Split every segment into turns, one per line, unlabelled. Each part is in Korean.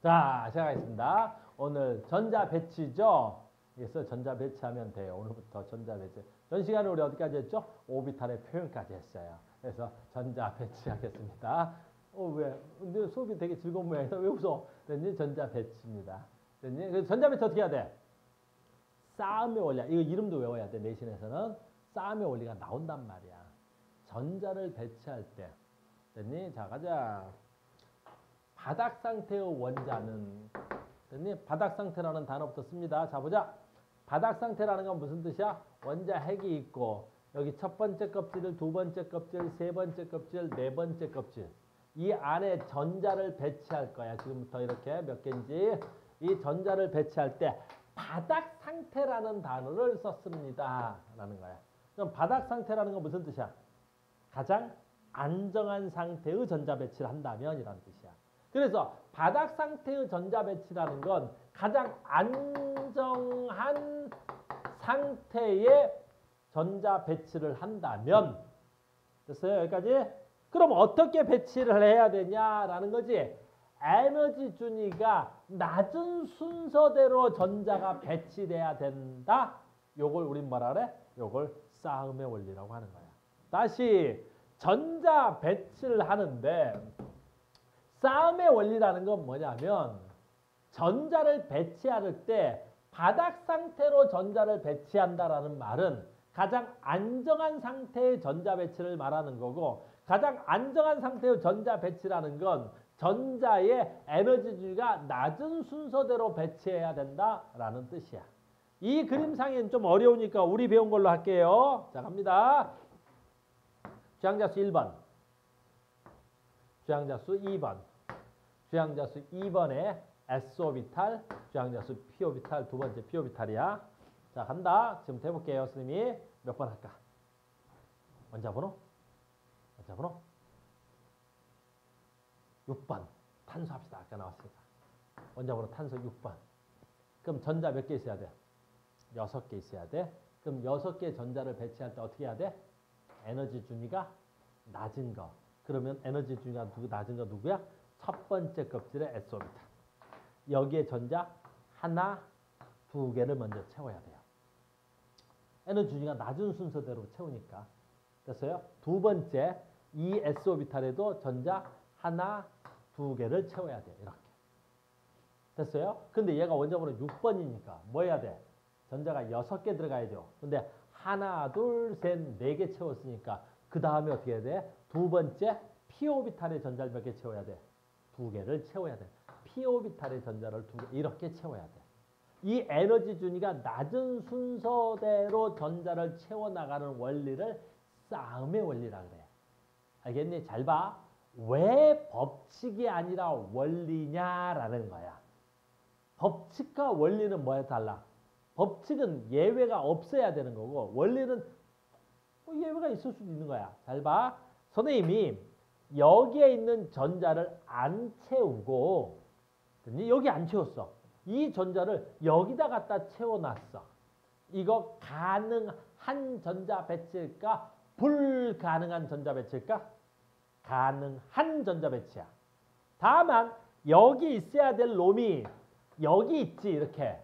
자, 시작하겠습니다. 오늘 전자 배치죠. 그래서 전자 배치하면 돼요. 오늘부터 전자 배치. 전 시간에 우리 어디까지 했죠? 오비탈의 표현까지 했어요. 그래서 전자 배치하겠습니다. 왜? 근데 수업이 되게 즐거운 모양이다. 왜 웃어? 됐니? 전자 배치입니다. 됐니? 그래서 전자 배치 어떻게 해야 돼? 싸움의 원리. 이거 이름도 외워야 돼. 내신에서는 싸움의 원리가 나온단 말이야. 전자를 배치할 때. 됐니? 자, 가자. 바닥 상태의 원자는 됐니? 바닥 상태라는 단어부터 씁니다. 자, 보자. 바닥 상태라는 건 무슨 뜻이야? 원자 핵이 있고 여기 첫 번째 껍질, 두 번째 껍질, 세 번째 껍질, 네 번째 껍질. 이 안에 전자를 배치할 거야. 지금부터 이렇게 몇 개인지. 이 전자를 배치할 때 바닥 상태라는 단어를 썼습니다. 라는 거야. 그럼 바닥 상태라는 건 무슨 뜻이야? 가장 안정한 상태의 전자 배치를 한다면 이란 뜻이야. 그래서 바닥 상태의 전자 배치라는 건 가장 안정한 상태의 전자 배치를 한다면 됐어요? 여기까지? 그럼 어떻게 배치를 해야 되냐라는 거지. 에너지 준위가 낮은 순서대로 전자가 배치돼야 된다. 요걸 우린 뭐라 그래? 요걸 싸움의 원리라고 하는 거야. 다시 전자 배치를 하는데 싸움의 원리라는 건 뭐냐면 전자를 배치할 때 바닥 상태로 전자를 배치한다라는 말은 가장 안정한 상태의 전자 배치를 말하는 거고 가장 안정한 상태의 전자 배치라는 건 전자의 에너지 주기가 낮은 순서대로 배치해야 된다라는 뜻이야. 이 그림상에는 좀 어려우니까 우리 배운 걸로 할게요. 자, 갑니다. 주양자수 1번, 주양자수 2번, 주양자수 2번에 S오비탈, 주양자수 P오비탈, 두 번째 P오비탈이야. 자, 간다. 지금 해볼게요. 선생님이 몇 번 할까? 원자번호? 원자번호? 6번. 탄소 합시다. 아까 나왔으니까. 원자번호 탄소 6번. 그럼 전자 몇 개 있어야 돼? 6개 있어야 돼. 그럼 6개의 전자를 배치할 때 어떻게 해야 돼? 에너지 준위가 낮은 거. 그러면 에너지 준위가 낮은 거 누구야? 첫 번째 껍질의 S오비탈. 여기에 전자 하나, 두 개를 먼저 채워야 돼요. 에너지 준위가 낮은 순서대로 채우니까. 됐어요? 두 번째 이 S오비탈에도 전자 하나, 두 개를 채워야 돼. 이렇게. 됐어요? 근데 얘가 원자번호 6번이니까 뭐 해야 돼? 전자가 6개 들어가야죠. 근데 하나, 둘, 셋, 네 개 채웠으니까 그 다음에 어떻게 해야 돼? 두 번째 P오비탈의 전자를 몇 개 채워야 돼? 두 개를 채워야 돼. P오비탈의 전자를 두 개 이렇게 채워야 돼. 이 에너지 준위가 낮은 순서대로 전자를 채워나가는 원리를 싸움의 원리라 그래. 알겠니? 잘 봐. 왜 법칙이 아니라 원리냐라는 거야. 법칙과 원리는 뭐에 달라? 법칙은 예외가 없어야 되는 거고 원리는 예외가 있을 수도 있는 거야. 잘 봐. 선생님이 여기에 있는 전자를 안 채우고 여기 안 채웠어. 이 전자를 여기다 갖다 채워놨어. 이거 가능한 전자 배치일까? 불가능한 전자 배치일까? 가능한 전자 배치야. 다만 여기 있어야 될 놈이 여기 있지 이렇게.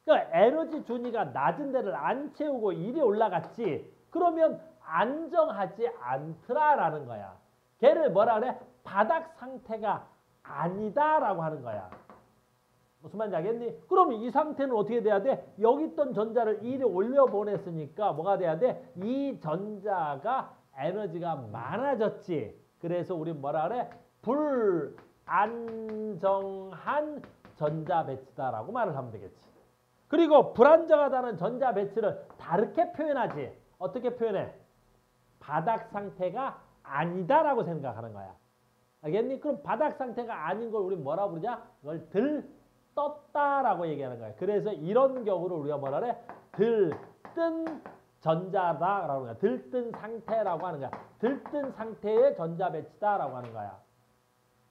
그러니까 에너지 준위가 낮은 데를 안 채우고 이리 올라갔지. 그러면 안정하지 않더라라는 거야. 걔를 뭐라 그래? 바닥 상태가 아니다라고 하는 거야. 무슨 말인지 알겠니? 그럼 이 상태는 어떻게 돼야 돼? 여기 있던 전자를 이리 올려보냈으니까 뭐가 돼야 돼? 이 전자가 에너지가 많아졌지. 그래서 우리 뭐라 그래? 불안정한 전자 배치다라고 말을 하면 되겠지. 그리고 불안정하다는 전자 배치를 다르게 표현하지. 어떻게 표현해? 바닥 상태가 아니다라고 생각하는 거야. 알겠니? 그럼 바닥 상태가 아닌 걸 우리 뭐라 부르냐? 그걸 들떴다라고 얘기하는 거야. 그래서 이런 경우를 우리가 뭐라 그래? 들뜬 전자다라고 하는 거야. 들뜬 상태라고 하는 거야. 들뜬 상태의 전자 배치다라고 하는 거야.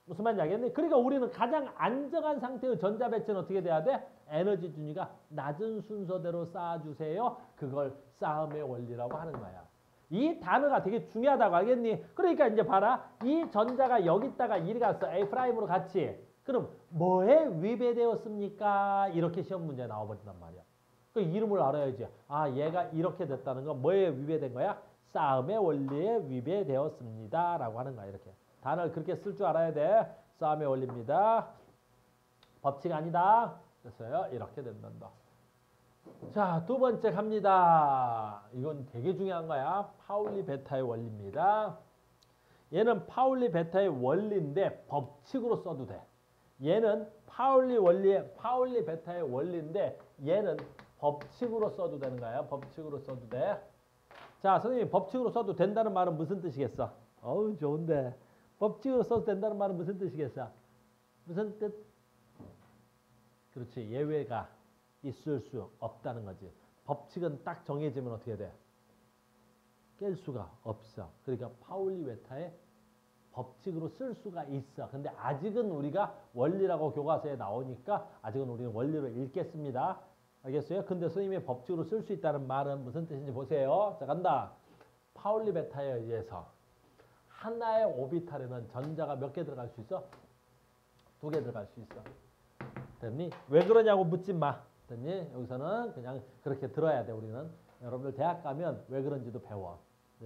무슨 말인지 알겠니? 그러니까 우리는 가장 안정한 상태의 전자 배치는 어떻게 돼야 돼? 에너지 준위가 낮은 순서대로 쌓아주세요. 그걸 싸움의 원리라고 하는 거야. 이 단어가 되게 중요하다고 알겠니? 그러니까 이제 봐라. 이 전자가 여기다가 이리 갔어. A'으로 갔지. 그럼 뭐에 위배되었습니까? 이렇게 시험 문제 나와버린단 말이야. 그 이름을 알아야지. 아, 얘가 이렇게 됐다는 건 뭐에 위배된 거야? 싸움의 원리에 위배되었습니다. 라고 하는 거야. 이렇게. 단어를 그렇게 쓸 줄 알아야 돼. 싸움의 원리입니다. 법칙 아니다. 그래서요. 이렇게 된단다. 자, 두 번째 갑니다. 이건 되게 중요한 거야. 파울리 베타의 원리입니다. 얘는 파울리 베타의 원리인데 법칙으로 써도 돼. 얘는 파울리 베타의 원리인데 얘는 법칙으로 써도 되는 거야. 법칙으로 써도 돼. 자, 선생님 법칙으로 써도 된다는 말은 무슨 뜻이겠어? 어우, 좋은데. 법칙으로 써도 된다는 말은 무슨 뜻이겠어? 무슨 뜻? 그렇지. 예외가 있을 수 없다는 거지. 법칙은 딱 정해지면 어떻게 돼? 깰 수가 없어. 그러니까 파울리 베타의 법칙으로 쓸 수가 있어. 근데 아직은 우리가 원리라고 교과서에 나오니까 아직은 우리는 원리로 읽겠습니다. 알겠어요? 근데 선생님의 법칙으로 쓸 수 있다는 말은 무슨 뜻인지 보세요. 자, 간다. 파울리 베타에 의해서 하나의 오비탈에는 전자가 몇 개 들어갈 수 있어? 2개 들어갈 수 있어. 됐니? 왜 그러냐고 묻지 마. 됐니? 여기서는 그냥 그렇게 들어야 돼. 우리는. 여러분들 대학 가면 왜 그런지도 배워.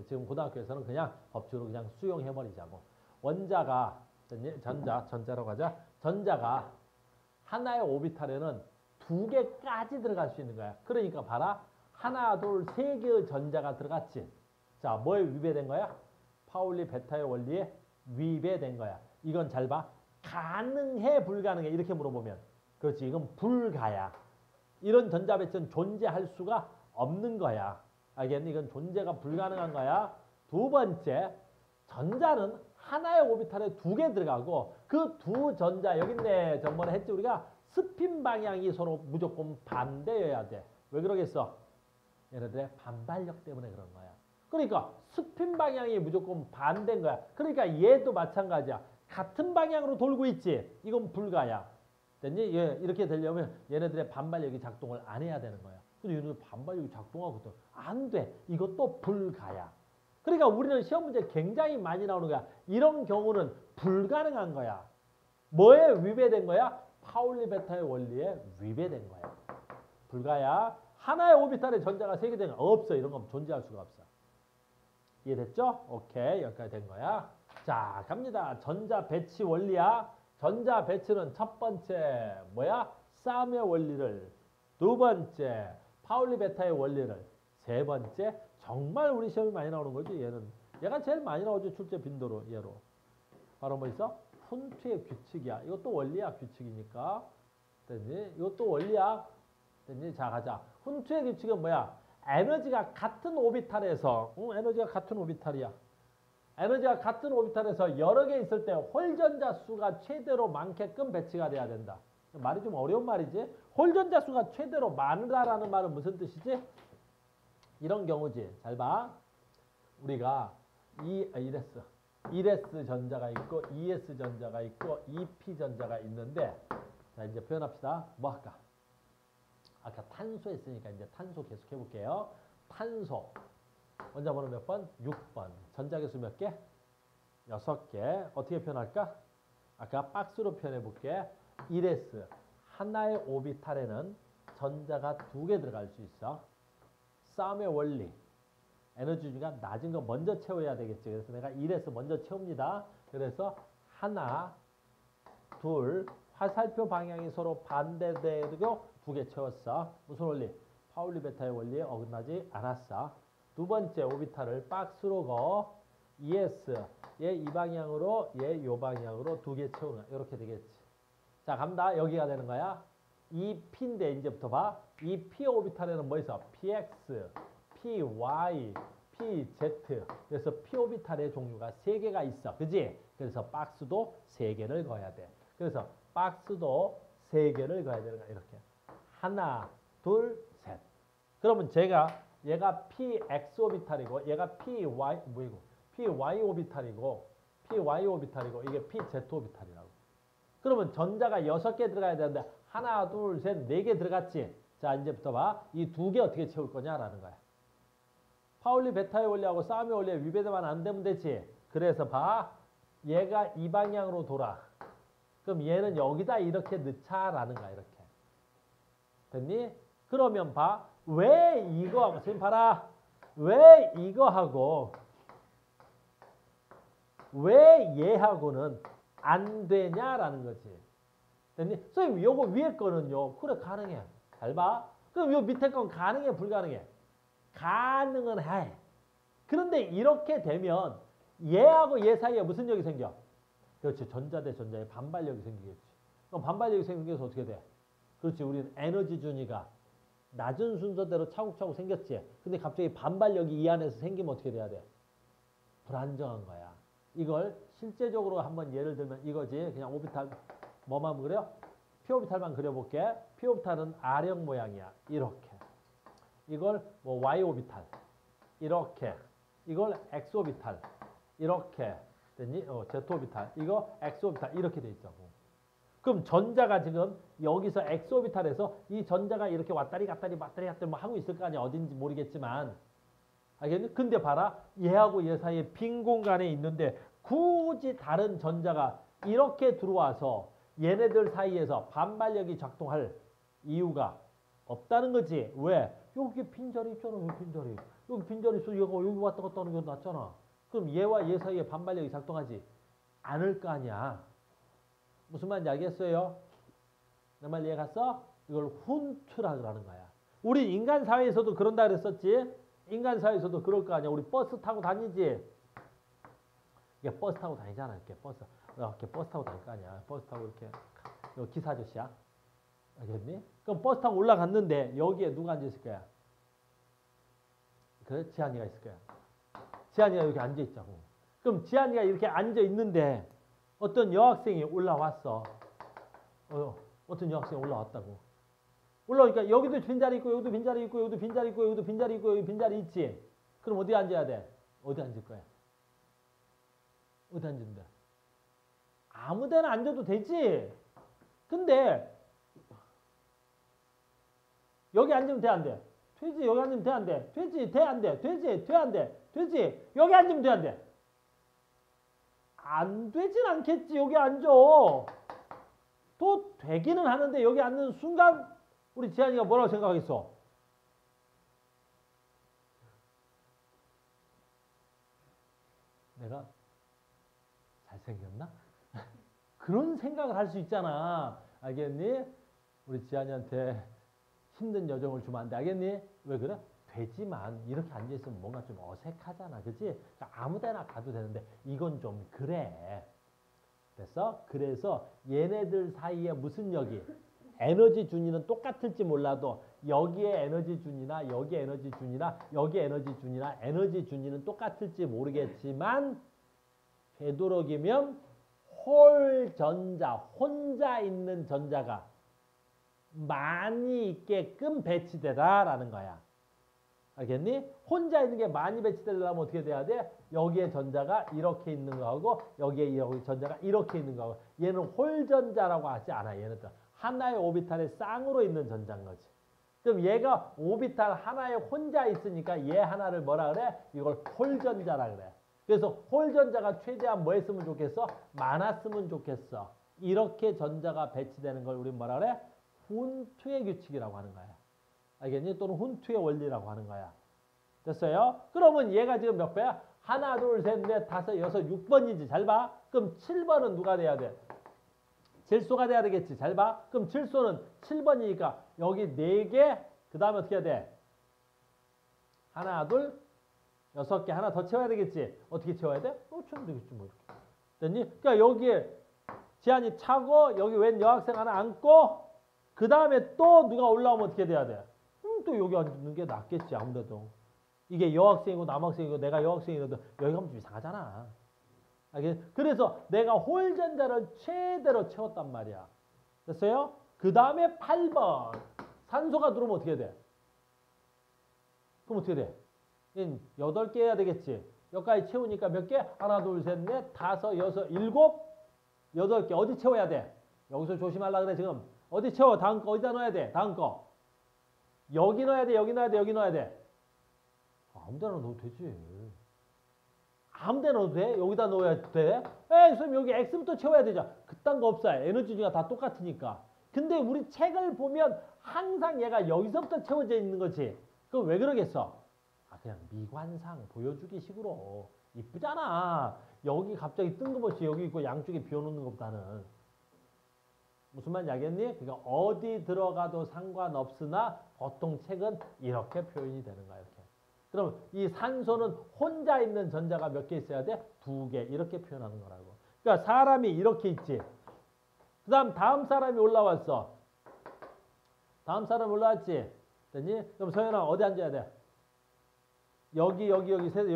지금 고등학교에서는 그냥 법칙으로 그냥 수용해버리자고. 원자가, 전자로 가자. 전자가 하나의 오비탈에는 2개까지 들어갈 수 있는 거야. 그러니까 봐라. 하나, 둘, 3개의 전자가 들어갔지. 자, 뭐에 위배된 거야? 파울리 베타의 원리에 위배된 거야. 이건 잘 봐. 가능해, 불가능해? 이렇게 물어보면. 그렇지. 이건 불가야. 이런 전자 배치는 존재할 수가 없는 거야. 알겠니? 이건 존재가 불가능한 거야. 두 번째, 전자는 하나의 오비탈에 2개 들어가고 그 두 전자, 여기 있네. 저번에 했지 우리가 스핀 방향이 서로 무조건 반대여야 돼. 왜 그러겠어? 얘네들의 반발력 때문에 그런 거야. 그러니까 스핀 방향이 무조건 반대인 거야. 그러니까 얘도 마찬가지야. 같은 방향으로 돌고 있지. 이건 불가야. 됐니? 예, 이렇게 되려면 얘네들의 반발력이 작동을 안 해야 되는 거야. 근데 얘네들 반발력이 작동하거든. 안 돼. 이것도 불가야. 그러니까 우리는 시험 문제 굉장히 많이 나오는 거야. 이런 경우는 불가능한 거야. 뭐에 위배된 거야? 파울리 베타의 원리에 위배된 거야. 불가야. 하나의 오비탈에 전자가 3개 되는 거 없어. 이런 건 존재할 수가 없어. 이해됐죠? 오케이. 여기까지 된 거야. 자, 갑니다. 전자 배치 원리야. 전자 배치는 첫 번째 뭐야? 싸움의 원리를, 두 번째 파울리 베타의 원리를, 세 번째 정말 우리 시험이 많이 나오는 거지. 얘가 제일 많이 나오죠. 출제 빈도로. 얘로 바로 뭐 있어? 훈트의 규칙이야. 이것도 원리야. 규칙이니까. 됐니? 이것도 원리야. 됐니? 자, 가자. 훈트의 규칙은 뭐야? 에너지가 같은 오비탈에서, 에너지가 같은 오비탈이야. 에너지가 같은 오비탈에서 여러 개 있을 때 홀전자 수가 최대로 많게끔 배치가 돼야 된다. 말이 좀 어려운 말이지. 홀전자 수가 최대로 많다라는 말은 무슨 뜻이지? 이런 경우지. 잘 봐. 우리가 이레스 전자가 있고 ES 전자가 있고 EP 전자가 있는데, 자, 이제 표현합시다. 뭐 할까? 아까 탄소 했으니까 이제 탄소 계속 해볼게요. 탄소. 원자 번호 몇 번? 6번. 전자 개수 몇 개? 6개. 어떻게 표현할까? 아까 박스로 표현해 볼게. 1s. 하나의 오비탈에는 전자가 2개 들어갈 수 있어. 싸움의 원리. 에너지 중에 낮은 거 먼저 채워야 되겠지. 그래서 내가 1s 먼저 채웁니다. 그래서 하나, 둘, 화살표 방향이 서로 반대되고 2개 채웠어. 무슨 원리? 파울리 베타의 원리에 어긋나지 않았어. 두 번째 오비탈을 박스로 거. ES. 얘 이 방향으로, 얘 이 방향으로 2개 채우는 거야. 이렇게 되겠지. 자, 갑니다. 여기가 되는 거야. 이 P인데 이제부터 봐. 이 P 오비탈에는 뭐 있어? PX, PY, PZ. 그래서 P 오비탈의 종류가 3개가 있어. 그지? 그래서 박스도 3개를 거야 돼. 그래서 박스도 3개를 거야 되는 거야. 이렇게. 하나, 둘, 셋. 그러면 얘가 PX 오비탈이고 얘가 PY 오비탈이고 이게 PZ 오비탈이라고. 그러면 전자가 6개 들어가야 되는데 하나, 둘, 셋, 4개 들어갔지. 자, 이제부터 봐. 이 2개 어떻게 채울 거냐라는 거야. 파울리 베타의 원리하고 싸움의 원리에 위배되면 안 되면 되지. 그래서 봐. 얘가 이 방향으로 돌아. 그럼 얘는 여기다 이렇게 넣자라는 거야. 이렇게. 됐니? 그러면 봐. 왜 이거하고 지금 봐라. 왜 이거하고 왜 얘하고는 안 되냐라는 거지. 됐니? 선생님 요거 위에 거는요. 그래 가능해. 잘 봐. 그럼 요 밑에 건 가능해 불가능해? 가능은 해. 그런데 이렇게 되면 얘하고 얘 사이에 무슨 역이 생겨? 그렇지. 전자 대 전자의 반발력이 생기겠지. 그럼 반발력이 생겨서 어떻게 돼? 그렇지. 우리는 에너지 준위가 낮은 순서대로 차곡차곡 생겼지. 근데 갑자기 반발력이 이 안에서 생기면 어떻게 돼야 돼? 불안정한 거야. 이걸 실제적으로 한번 예를 들면 이거지. 그냥 오비탈 뭐만 그려? p 오비탈만 그려볼게. p 오비탈은 R형 모양이야. 이렇게. 이걸 뭐 y 오비탈 이렇게. 이걸 x 오비탈 이렇게. 됐니? z 오비탈. 이거 x 오비탈 이렇게 돼 있자고. 그럼 전자가 지금 여기서 x 오비탈에서 이 전자가 이렇게 왔다리 갔다리 뭐 하고 있을 거 아니야. 어딘지 모르겠지만. 알겠니? 근데 봐라. 얘하고 얘 사이에 빈 공간에 있는데 굳이 다른 전자가 이렇게 들어와서 얘네들 사이에서 반발력이 작동할 이유가 없다는 거지. 왜? 여기 빈자리 있잖아. 여기 빈자리. 여기 빈자리 있어. 얘가 여기 왔다 갔다 하는 게 낫잖아. 그럼 얘와 얘 사이에 반발력이 작동하지 않을 거 아니야. 무슨 말인지 알겠어요? 내 말 이해 갔어? 이걸 훈투라 그러는 거야. 우리 인간 사회에서도 그런다 그랬었지? 인간 사회에서도 그럴 거 아니야. 우리 버스 타고 다니지? 이게 버스 타고 다니잖아. 이렇게 버스 타고 다닐 거 아니야. 버스 타고 이렇게. 여기 기사 아저씨야. 알겠니? 그럼 버스 타고 올라갔는데 여기에 누가 앉아있을 거야? 그래? 지한이가 있을 거야. 지한이가 여기 앉아있자고. 그럼 지한이가 이렇게 앉아있는데 어떤 여학생이 올라왔어. 어떤 여학생이 올라왔다고. 올라오니까 여기도 빈자리 있고 여기도 빈자리 있고 여기도 빈자리 있고 여기도 빈자리 있고 여기 빈자리 있지. 그럼 어디 앉아야 돼? 어디 앉을 거야? 어디 앉는다? 아무 데나 앉아도 되지. 근데 여기 앉으면 돼 안 돼? 되지. 여기 앉으면 돼 안 돼? 되지. 돼 안 돼? 되지. 돼 안 돼? 되지. 여기 앉으면 돼 안 돼? 안 되진 않겠지. 여기 앉아. 또 되기는 하는데 여기 앉는 순간 우리 지한이가 뭐라고 생각하겠어? 내가 잘생겼나? 그런 생각을 할 수 있잖아. 알겠니? 우리 지한이한테 힘든 여정을 주면 안 돼. 알겠니? 왜 그래? 되지만 이렇게 앉아있으면 뭔가 좀 어색하잖아. 그치? 그러니까 아무 데나 가도 되는데 이건 좀 그래. 됐어? 그래서 얘네들 사이에 무슨 역이? 에너지 준위는 똑같을지 몰라도 여기에 에너지 준위나 여기 에너지 준위나 여기 에너지 준위나 에너지 준위는 똑같을지 모르겠지만 되도록이면 홀 전자, 혼자 있는 전자가 많이 있게끔 배치되라라는 거야. 알겠니? 혼자 있는 게 많이 배치되려면 어떻게 돼야 돼? 여기에 전자가 이렇게 있는 거하고 여기에 여기 전자가 이렇게 있는 거하고 얘는 홀전자라고 하지 않아. 얘네들 하나의 오비탈에 쌍으로 있는 전자인 거지. 그럼 얘가 오비탈 하나에 혼자 있으니까 얘 하나를 뭐라 그래? 이걸 홀전자라 그래. 그래서 홀전자가 최대한 뭐 했으면 좋겠어? 많았으면 좋겠어. 이렇게 전자가 배치되는 걸 우리 뭐라 그래? 훈투의 규칙이라고 하는 거야. 알겠니? 또는 훈투의 원리라고 하는 거야. 됐어요? 그러면 얘가 지금 몇 배야? 하나, 둘, 셋, 넷, 다섯, 여섯, 6번이지. 잘 봐. 그럼 7번은 누가 돼야 돼? 질소가 돼야 되겠지. 잘 봐. 그럼 질소는 7번이니까 여기 4개, 그 다음에 어떻게 해야 돼? 하나, 둘, 6개 하나 더 채워야 되겠지. 어떻게 채워야 돼? 채우면 되겠지. 뭐 이렇게. 됐니? 그러니까 여기에 지한이 차고 여기 웬 여학생 하나 앉고 그 다음에 또 누가 올라오면 어떻게 돼야 돼? 또 여기 앉는 게 낫겠지. 아무래도. 이게 여학생이고 남학생이고 내가 여학생이라도 여기 가면 좀 이상하잖아. 그래서 내가 홀전자를 최대로 채웠단 말이야. 됐어요? 그 다음에 8번. 산소가 들어오면 어떻게 돼? 그럼 어떻게 돼? 8개 해야 되겠지. 여기까지 채우니까 몇 개? 하나, 둘, 셋, 넷, 다섯, 여섯, 일곱, 8개. 어디 채워야 돼? 여기서 조심하려 그래 지금. 어디 채워? 다음 거 어디다 넣어야 돼? 다음 거. 여기 넣어야 돼. 여기 넣어야 돼. 여기 넣어야 돼. 아무 데나 넣어도 되지. 아무 데나 넣어도 돼? 여기다 넣어야 돼? 에이, 선생님 여기 X부터 채워야 되죠. 그딴 거 없어요. 에너지 준위가 다 똑같으니까. 근데 우리 책을 보면 항상 얘가 여기서부터 채워져 있는 거지. 그럼 왜 그러겠어? 아, 그냥 미관상 보여주기 식으로. 이쁘잖아. 여기 갑자기 뜬금없이 여기 있고 양쪽에 비워놓는 것보다는. 무슨 말인지 알겠니? 그러니까 어디 들어가도 상관없으나 보통 책은 이렇게 표현이 되는 거야. 이렇게. 그럼 이 산소는 혼자 있는 전자가 몇 개 있어야 돼? 2개. 이렇게 표현하는 거라고. 그러니까 사람이 이렇게 있지. 그 다음 사람이 올라왔어. 다음 사람이 올라왔지. 됐니? 그럼 서연아 어디 앉아야 돼? 여기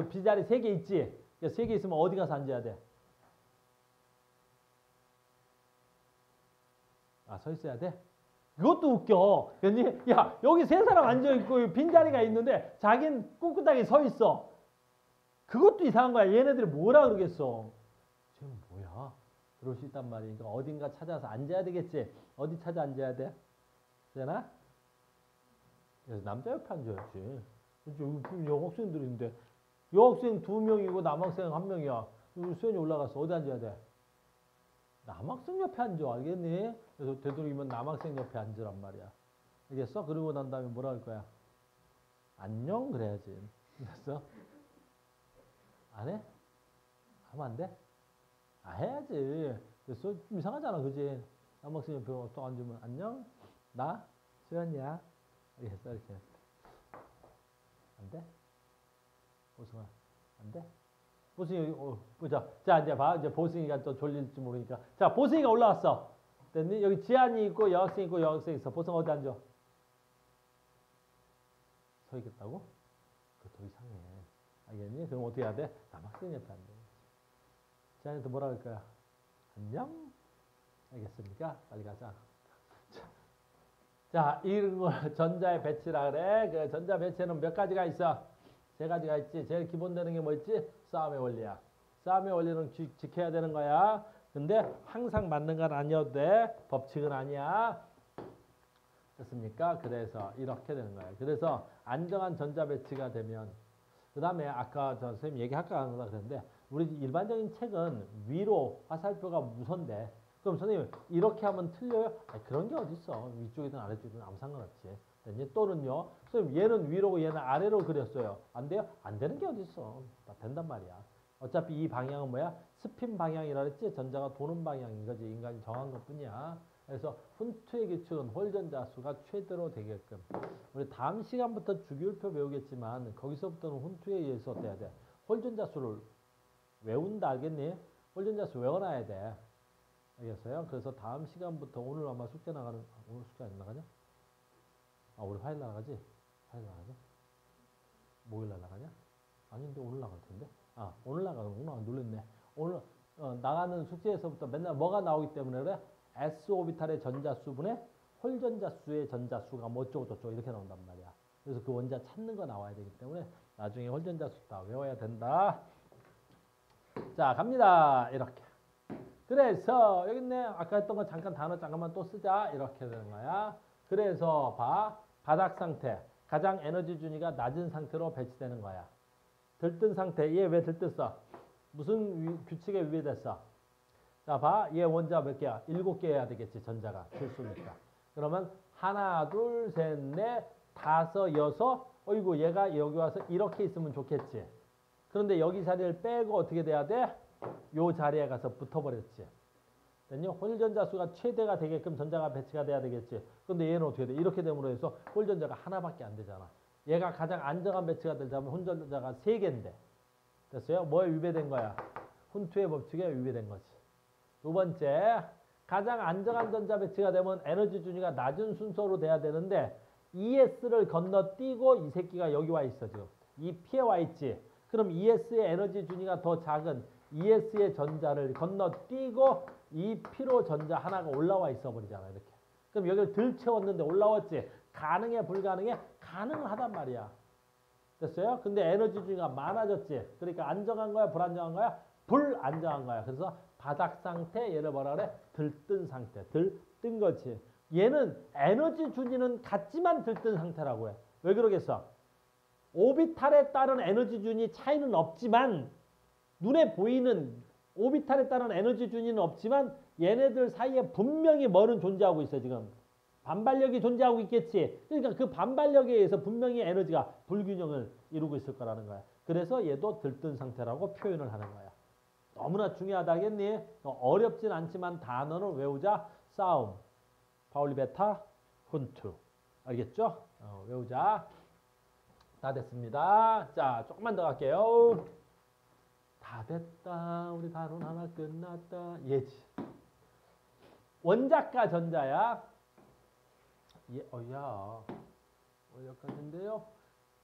빈자리 3개 있지. 3개 있으면 어디 가서 앉아야 돼? 아, 서 있어야 돼? 그것도 웃겨. 야, 여기 3사람 앉아있고 빈자리가 있는데 자기는 꿋꿋하게 서 있어. 그것도 이상한 거야. 얘네들이 뭐라 그러겠어. 쟤는 뭐야? 그럴 수 있단 말이야. 그러니까 어딘가 찾아서 앉아야 되겠지. 어디 찾아 앉아야 돼? 되나? 그래서 남자 옆에 앉아야지. 여기 여학생들인데 여학생 2명이고 남학생 1명이야. 수연이 올라가서 어디 앉아야 돼? 남학생 옆에 앉아. 알겠니? 그래서 되도록이면 남학생 옆에 앉으란 말이야. 알겠어? 그러고 난 다음에 뭐라 할 거야? 안녕 그래야지. 알겠어? 안 해? 하면 안 돼? 아, 해야지. 그래서 좀 이상하잖아. 그지? 남학생 옆에 또 앉으면 안녕? 나? 수연이야. 알겠어? 이렇게. 안 돼? 보승아. 안 돼? 보승이, 보자. 자, 이제 봐. 이제 보승이가 또 졸릴지 모르니까. 자, 보승이가 올라왔어. 됐니? 여기 지한이 있고, 여학생 있고, 여학생 있어. 보승 어디 앉아? 서 있겠다고? 그거 더 이상해. 알겠니? 그럼 어떻게 해야 돼? 남학생 옆에 앉아. 지한이한테 뭐라 할 거야? 안녕? 알겠습니까? 빨리 가자. 자, 이런 걸 전자의 배치라 그래. 그 전자 배치는 몇 가지가 있어? 3가지가 있지. 제일 기본되는 게 뭐 있지? 싸움의 원리야. 싸움의 원리는 지켜야 되는 거야. 근데 항상 맞는 건 아니어도 돼. 법칙은 아니야. 됐습니까? 그래서 이렇게 되는 거야. 그래서 안정한 전자 배치가 되면 그 다음에 아까 저 선생님 얘기할까 안 할까 그랬는데 우리 일반적인 책은 위로 화살표가 무선데 그럼 선생님 이렇게 하면 틀려요? 아니, 그런 게 어딨어. 위쪽이든 아래쪽이든 아무 상관없지. 또는요. 선생님 얘는 위로고 얘는 아래로 그렸어요. 안 돼요? 안 되는 게 어딨어. 다 된단 말이야. 어차피 이 방향은 뭐야? 스핀 방향이라 그랬지? 전자가 도는 방향인 거지. 인간이 정한 것뿐이야. 그래서 훈투의 규칙은 홀전자 수가 최대로 되게끔. 우리 다음 시간부터 주기율표 배우겠지만 거기서부터는 훈투에 의해서 어때야 돼? 홀전자 수를 외운다 알겠니? 홀전자 수 외워놔야 돼. 알겠어요? 그래서 다음 시간부터 오늘 아마 숙제 나가는 오늘 숙제 안 나가냐? 아, 우리 화요일 나가지? 화요일 나가지? 목요일 날 나가냐? 아닌데 오늘 나갈 텐데? 아, 오늘 나가는구나. 놀랬네. 오늘 나가는 숙제에서부터 맨날 뭐가 나오기 때문에 그래? S 오비탈의 전자수분의 홀전자수의 전자수가 뭐 어쩌고 저쩌고 이렇게 나온단 말이야. 그래서 그 원자 찾는 거 나와야 되기 때문에 나중에 홀전자수 다 외워야 된다. 자, 갑니다. 이렇게. 그래서 여기 있네. 아까 했던 거 잠깐만 또 쓰자. 이렇게 되는 거야. 그래서 봐. 바닥 상태. 가장 에너지 준위가 낮은 상태로 배치되는 거야. 들뜬 상태. 얘 왜 들떴어? 무슨 규칙에 위배됐어? 자, 봐. 얘 원자 몇 개야? 7개 해야 되겠지. 전자가. 필수니까. 그러면 하나, 둘, 셋, 넷, 다섯, 여섯. 어이구, 얘가 여기 와서 이렇게 있으면 좋겠지. 그런데 여기 자리를 빼고 어떻게 돼야 돼? 요 자리에 가서 붙어버렸지. 됐냐? 홀전자 수가 최대가 되게끔 전자가 배치가 돼야 되겠지. 근데 얘는 어떻게 돼? 이렇게 됨으로 해서 홀전자가 하나밖에 안 되잖아. 얘가 가장 안정한 배치가 되자면 홀전자가 3개인데. 됐어요? 뭐에 위배된 거야? 훈투의 법칙에 위배된 거지. 두 번째, 가장 안정한 전자 배치가 되면 에너지 준위가 낮은 순서로 돼야 되는데 ES를 건너뛰고 이 새끼가 여기 와 있어 지금. 이 P에 와 있지. 그럼 ES의 에너지 준위가 더 작은 ES의 전자를 건너뛰고 이 P로 전자 하나가 올라와 있어 버리잖아. 이렇게. 그럼 여기를 들 채웠는데 올라왔지. 가능해 불가능해? 가능하단 말이야. 됐어요? 근데 에너지 준위가 많아졌지. 그러니까 안정한 거야 불안정한 거야? 불안정한 거야. 그래서 바닥 상태 얘를 뭐라 그래? 들뜬 상태. 들뜬 거지. 얘는 에너지 준위는 같지만 들뜬 상태라고 해. 왜 그러겠어? 오비탈에 따른 에너지 준위 차이는 없지만 눈에 보이는 오비탈에 따른 에너지 준위는 없지만 얘네들 사이에 분명히 뭐는 존재하고 있어 지금. 반발력이 존재하고 있겠지. 그러니까 그 반발력에 의해서 분명히 에너지가 불균형을 이루고 있을 거라는 거야. 그래서 얘도 들뜬 상태라고 표현을 하는 거야. 너무나 중요하다겠니? 어렵진 않지만 단어는 외우자. 싸움, 파울리 베타, 훈투. 알겠죠? 외우자. 다 됐습니다. 자, 조금만 더 갈게요. 다 됐다. 우리 단원 하나 끝났다. 예지. 원자과 전자야. 예, 여기까지인데요.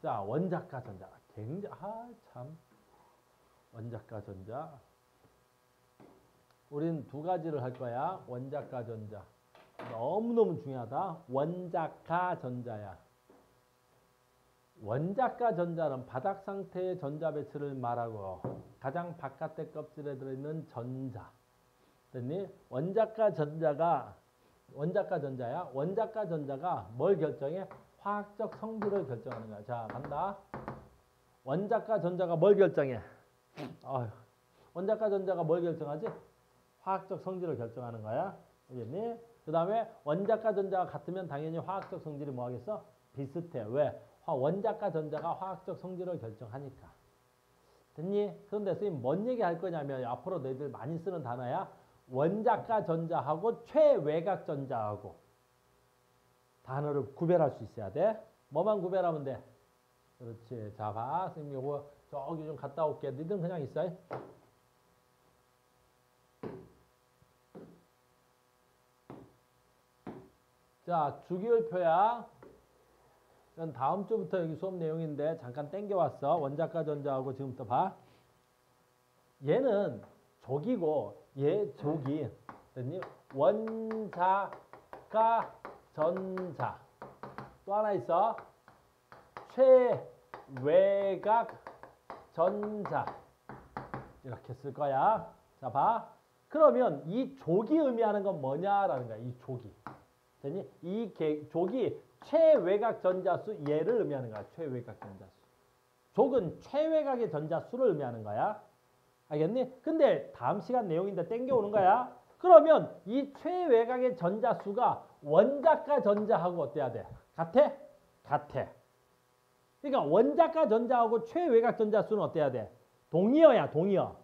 자, 원자과 전자. 굉장히, 참. 원자과 전자. 우린 두 가지를 할 거야. 원자과 전자. 너무너무 중요하다. 원자과 전자야. 원자과 전자는 바닥 상태의 전자 배치를 말하고 가장 바깥의 껍질에 들어있는 전자. 됐니? 원자과 전자야. 원자과 전자가 뭘 결정해? 화학적 성질을 결정하는 거야. 자, 간다. 원자과 전자가 뭘 결정해? 원자과 전자가 뭘 결정하지? 화학적 성질을 결정하는 거야. 알겠니? 그 다음에 원자과 전자가 같으면 당연히 화학적 성질이 뭐 하겠어? 비슷해. 왜? 원자과 전자가 화학적 성질을 결정하니까. 됐니? 그런데 선생님 뭔 얘기 할 거냐면 앞으로 너희들 많이 쓰는 단어야. 원자과 전자하고 최외곽 전자하고 단어를 구별할 수 있어야 돼. 뭐만 구별하면 돼? 그렇지. 자, 봐. 선생님 이거 저기 좀 갔다 올게. 너희들은 그냥 있어. 자, 주기율표야. 이건 다음 주부터 여기 수업 내용인데 잠깐 땡겨왔어. 원자과 전자하고 지금부터 봐. 얘는 족이고 얘 족이. 됐니? 원자과 전자. 또 하나 있어. 최외곽 전자. 이렇게 쓸 거야. 자, 봐. 그러면 이 족이 의미하는 건 뭐냐라는 거야. 이 족이. 됐니? 이 족이 최외곽 전자수 얘를 의미하는 거야. 최외곽 전자수. 족은 최외곽의 전자수를 의미하는 거야. 알겠니? 근데 다음 시간 내용인데 땡겨오는 거야. 그러면 이 최외곽의 전자수가 원자과 전자하고 어때야 돼? 같아? 같아. 그러니까 원자과 전자하고 최외곽 전자수는 어때야 돼? 동의어야, 동의어.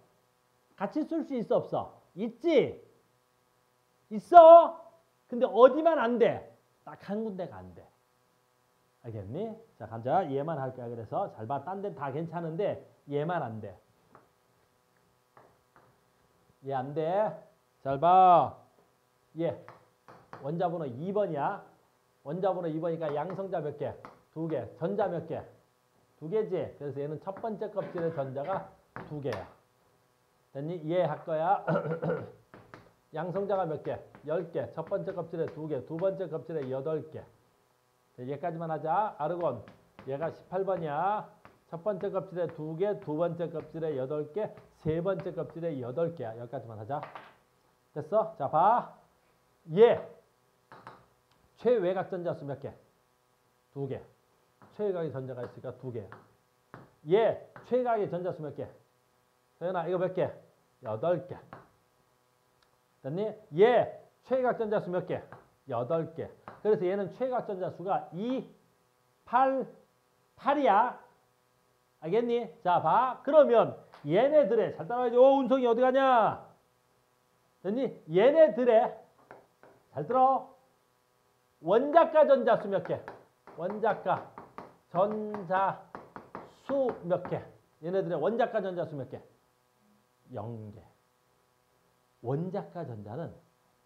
같이 쓸 수 있어, 없어? 있지? 있어? 근데 어디만 안 돼? 딱 한 군데가 안 돼. 알겠니? 자, 가자. 얘만 할 거야. 그래서 잘 봐. 딴 데는 다 괜찮은데 얘만 안 돼. 얘 안 돼. 잘 봐. 얘. 원자번호 2번이야. 원자번호 2번이니까 양성자 몇 개? 2개. 전자 몇 개? 2개지. 그래서 얘는 첫 번째 껍질의 전자가 2개야. 됐니? 이해할 거야. 양성자가 몇 개? 10개. 첫 번째 껍질에 2개. 두 번째 껍질에 8개. 얘까지만 하자. 아르곤. 얘가 18번이야. 첫 번째 껍질에 2개. 두 번째 kop질에 8개. 세 번째 껍질에 8개야. 여기까지만 하자. 됐어? 자, 봐. 얘. 최외곽 전자수 몇 개? 2개. 최외곽의 전자가 있으니까 2개. 얘. 최외곽의 전자수 몇 개? 서연아, 이거 몇 개? 8개. 됐니? 얘. 최외곽 전자수 몇 개? 8개. 그래서 얘는 최외곽 전자수가 2, 8, 8이야. 알겠니? 자, 봐. 그러면 얘네들의, 잘 따라와야지. 운송이 어디 가냐? 됐니? 얘네들의, 잘 들어. 원자과 전자수 몇 개? 원자과 전자수 몇 개? 얘네들의 원자과 전자수 몇 개? 0개. 원자과 전자는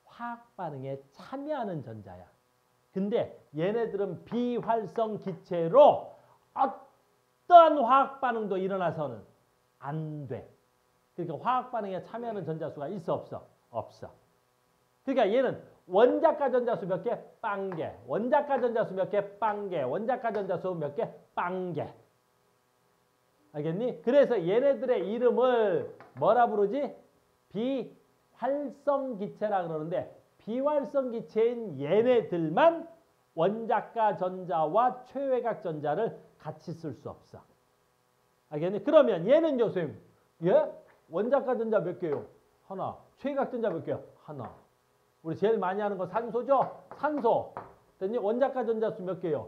화학 반응에 참여하는 전자야. 근데 얘네들은 비활성 기체로 어떠한 화학 반응도 일어나서는 안 돼. 그러니까 화학 반응에 참여하는 전자수가 있어, 없어? 없어. 그러니까 얘는 원자과 전자수 몇 개? 빵개. 원자과 전자수 몇 개? 빵개. 원자과 전자수 몇 개? 빵개. 알겠니? 그래서 얘네들의 이름을 뭐라 부르지? 비활성 기체라 그러는데 비활성 기체인 얘네들만 원자과 전자와 최외곽 전자를 같이 쓸 수 없어. 알겠니? 그러면 얘는 선생님, 예? 원자가 전자 몇 개요? 하나. 최각 전자 몇 개요? 하나. 우리 제일 많이 하는 거 산소죠? 산소. 됐니? 원자가 전자수 몇 개요?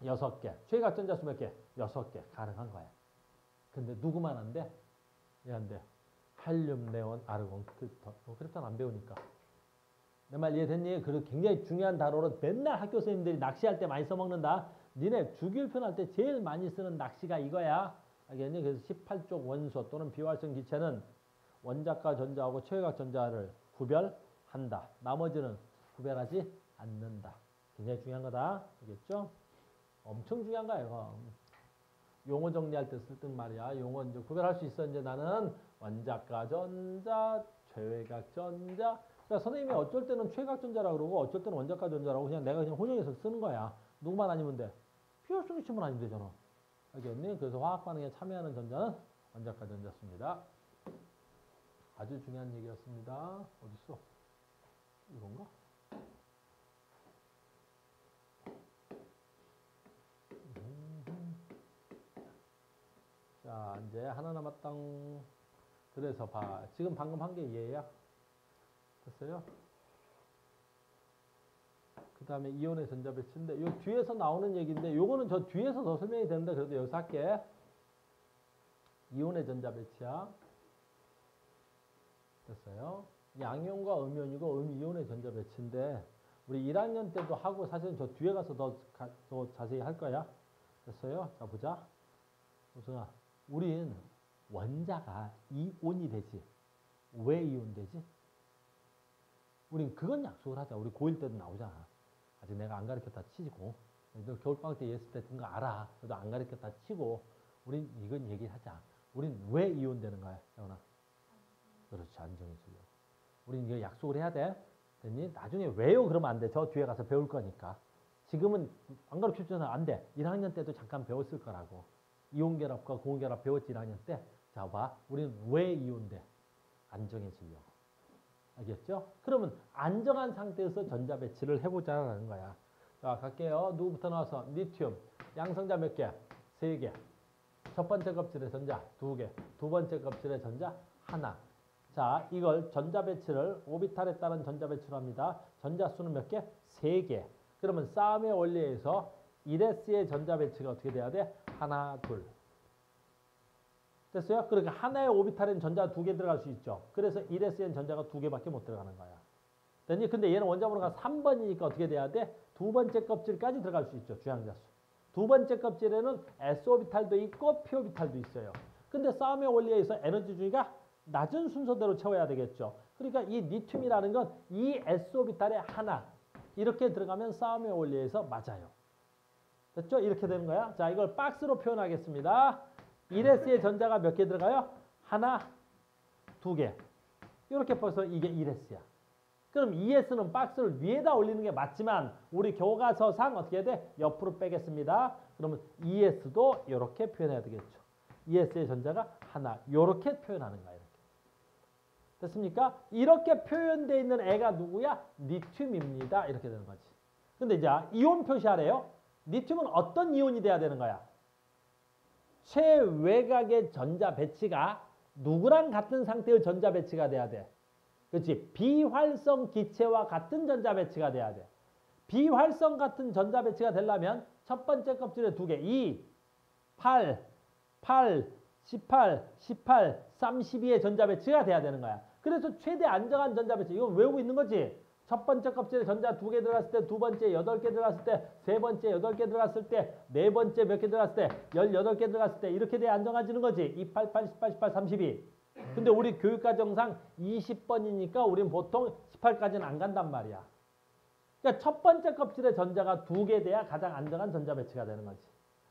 6개. 최각 전자수 몇 개? 6개. 가능한 거야. 근데 누구만 안 돼? 얘 안 돼. 헬륨, 네온, 아르곤, 크립톤. 크립톤 안 배우니까. 내 말 이해됐니? 그리고 굉장히 중요한 단어로 맨날 학교 선생님들이 낚시할 때 많이 써먹는다. 니네 주기율편 할 때 제일 많이 쓰는 낚시가 이거야. 알겠니? 그래서 18쪽 원소 또는 비활성 기체는 원자과 전자하고 최외각 전자를 구별한다. 나머지는 구별하지 않는다. 굉장히 중요한 거다. 알겠죠? 엄청 중요한 거야, 이거. 용어 정리할 때 쓸 때 말이야. 용어 이제 구별할 수 있어. 이제 나는 원자과 전자, 최외각 전자. 그러니까 선생님이 어쩔 때는 최외각 전자라고 그러고 어쩔 때는 원자과 전자라고 그냥 내가 그냥 혼용해서 쓰는 거야. 누구만 아니면 돼? 비활성 기체만 아니면 되잖아. 알겠니? 그래서 화학 반응에 참여하는 전자는 원자과 전자수입니다. 아주 중요한 얘기였습니다. 어딨어? 이건가? 자, 이제 하나 남았다. 그래서 봐. 지금 방금 한 게 얘야. 됐어요? 그 다음에 이온의 전자 배치인데 요 뒤에서 나오는 얘기인데 요거는 저 뒤에서 더 설명이 되는데 그래도 여기서 할게. 이온의 전자 배치야. 됐어요? 양이온과 음이온이고 이온의 전자 배치인데 우리 1학년 때도 하고 사실은 저 뒤에 가서 더 자세히 할 거야. 됐어요? 자 보자. 우승아, 우린 원자가 이온이 되지. 왜 이온 되지? 우린 그건 약속을 하자. 우리 고1 때도 나오잖아. 아직 내가 안 가르쳤다 치고. 너 겨울방학 때 예습 때 든 거 알아. 그래도 안 가르쳤다 치고. 우린 이건 얘기하자. 우린 왜 이온 되는 거야, 영훈아? 그렇지, 안정해지려고. 우린 이거 약속을 해야 돼. 됐니? 나중에 왜요? 그러면 안 돼. 저 뒤에 가서 배울 거니까. 지금은 안 가르쳐주면 안 돼. 1학년 때도 잠깐 배웠을 거라고. 이온결합과 고온결합 배웠지, 1학년 때. 자, 봐. 우리는 왜 이온돼? 안정해지려고. 알겠죠? 그러면 안정한 상태에서 전자 배치를 해보자는 거야. 자, 갈게요. 누구부터 나와서? 리튬. 양성자 몇 개? 3개. 첫 번째 껍질의 전자 2개. 두 번째 껍질의 전자 하나. 자, 이걸 전자 배치를 오비탈에 따른 전자 배치로 합니다. 전자 수는 몇 개? 3개. 그러면 싸움의 원리에서 1s의 전자 배치가 어떻게 돼야 돼? 하나, 둘. 됐어요? 그러니까 하나의 오비탈에는 전자 2개 들어갈 수 있죠. 그래서 1s엔 전자가 2개밖에 못 들어가는 거야. 됐니? 근데 얘는 원자번호가 3번이니까 어떻게 돼야 돼? 두 번째 껍질까지 들어갈 수 있죠. 주양자수. 두 번째 껍질에는 s-오비탈도 있고 p-오비탈도 있어요. 근데 싸움의 원리에 의해서 에너지 주기가 낮은 순서대로 채워야 되겠죠. 그러니까 이 리튬이라는 건 이 s-오비탈에 하나 이렇게 들어가면 싸움의 원리에 의해서 맞아요. 됐죠? 이렇게 되는 거야. 자, 이걸 박스로 표현하겠습니다. 1s의 전자가 몇 개 들어가요? 하나, 2개. 이렇게 벌써 이게 1s야. 그럼 2s는 박스를 위에다 올리는 게 맞지만 우리 교과서상 어떻게 해야 돼? 옆으로 빼겠습니다. 그러면 2s도 이렇게 표현해야 되겠죠. 2s의 전자가 하나 이렇게 표현하는 거야. 이렇게. 됐습니까? 이렇게 표현되어 있는 애가 누구야? 리튬입니다. 이렇게 되는 거지. 근데 이제 이온 표시하래요. 리튬은 어떤 이온이 돼야 되는 거야? 최외각의 전자 배치가 누구랑 같은 상태의 전자 배치가 돼야 돼. 그렇지? 비활성 기체와 같은 전자 배치가 돼야 돼. 비활성 같은 전자 배치가 되려면 첫 번째 껍질에 2개, 2, 8, 8, 18, 18, 32의 전자 배치가 돼야 되는 거야. 그래서 최대 안정한 전자 배치. 이건 외우고 있는 거지. 첫 번째 껍질에 전자 2개 들어갔을 때, 두 번째 8개 들어갔을 때, 세 번째 8개 들어갔을 때, 네 번째 몇 개 들어갔을 때, 18개 들어갔을 때 이렇게 돼야 안정해지는 거지. 2, 8, 8, 18, 18, 32. 근데 우리 교육과정상 20번이니까 우린 보통 18까지는 안 간단 말이야. 그러니까 첫 번째 껍질에 전자가 2개 돼야 가장 안정한 전자 배치가 되는 거지.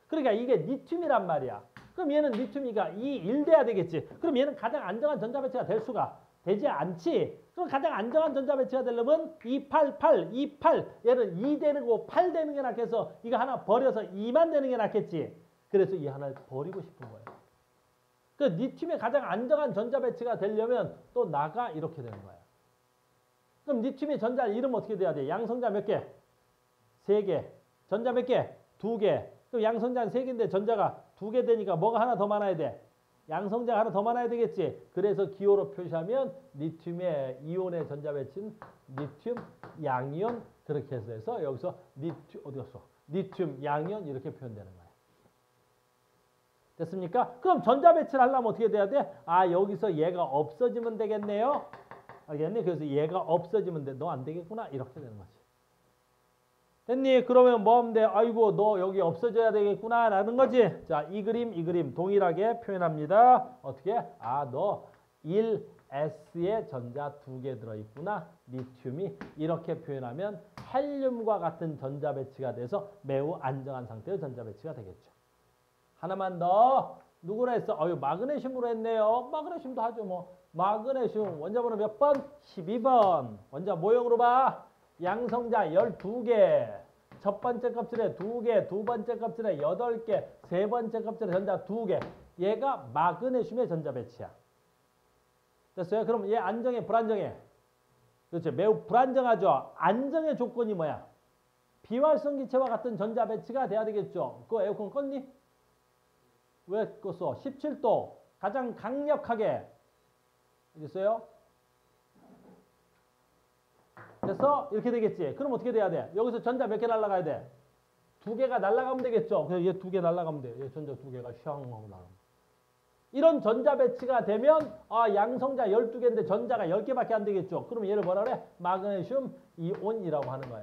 그러니까 이게 리튬이란 말이야. 그럼 얘는 리튬이가 2, 1 돼야 되겠지. 그럼 얘는 가장 안정한 전자 배치가 될 수가 되지 않지. 그럼 가장 안정한 전자 배치가 되려면 2, 8, 8, 2, 8. 얘는 2 되는 거 8 되는 게 낫겠어. 이거 하나 버려서 2만 되는 게 낫겠지. 그래서 이 하나를 버리고 싶은 거예요. 그 리튬의 가장 안정한 전자 배치가 되려면 또 나가 이렇게 되는 거야. 그럼 리튬의 전자 이름 어떻게 돼야 돼? 양성자 몇 개? 3개. 전자 몇 개? 2개. 그럼 양성자는 3개인데 전자가 2개 되니까 뭐가 하나 더 많아야 돼? 양성자가 하나 더 많아야 되겠지. 그래서 기호로 표시하면 리튬의 이온의 전자 배치는 리튬 양이온 그렇게 해서 여기서 어디 갔어? 리튬 양이온 이렇게 표현되는 거야. 됐습니까? 그럼 전자 배치를 하려면 어떻게 돼야 돼? 아, 여기서 얘가 없어지면 되겠네요. 알겠니? 그래서 얘가 없어지면 돼. 너 안 되겠구나. 이렇게 되는 거지. 됐니? 그러면 뭐 하면 돼? 아이고, 너 여기 없어져야 되겠구나. 라는 거지. 자, 이 그림 동일하게 표현합니다. 어떻게? 아, 너 1s의 전자 2개 들어있구나. 리튬이. 이렇게 표현하면 헬륨과 같은 전자 배치가 돼서 매우 안정한 상태의 전자 배치가 되겠죠. 하나만 더. 누구로 했어? 마그네슘으로 했네요. 마그네슘도 하죠, 뭐. 마그네슘 원자번호 몇 번? 12번. 원자 모형으로 봐. 양성자 12개. 첫 번째 껍질에 2개, 두 번째 kop질에 8개, 세 번째 껍질에 전자 2개. 얘가 마그네슘의 전자 배치야. 됐어요? 그럼 얘 안정해, 불안정해? 그렇죠. 매우 불안정하죠. 안정의 조건이 뭐야? 비활성 기체와 같은 전자 배치가 돼야 되겠죠. 그거 에어컨 껐니? 왜 껐어? 17도. 가장 강력하게. 알겠어요? 됐어? 이렇게 되겠지. 그럼 어떻게 돼야 돼? 여기서 전자 몇 개 날아가야 돼? 2개가 날아가면 되겠죠. 그래서 얘 2개 날아가면 돼. 얘 전자 2개가 샹 하고 날아가면. 이런 전자 배치가 되면 양성자 12개인데 전자가 10개밖에 안 되겠죠. 그럼 얘를 뭐라 그래? 마그네슘 이온이라고 하는 거야.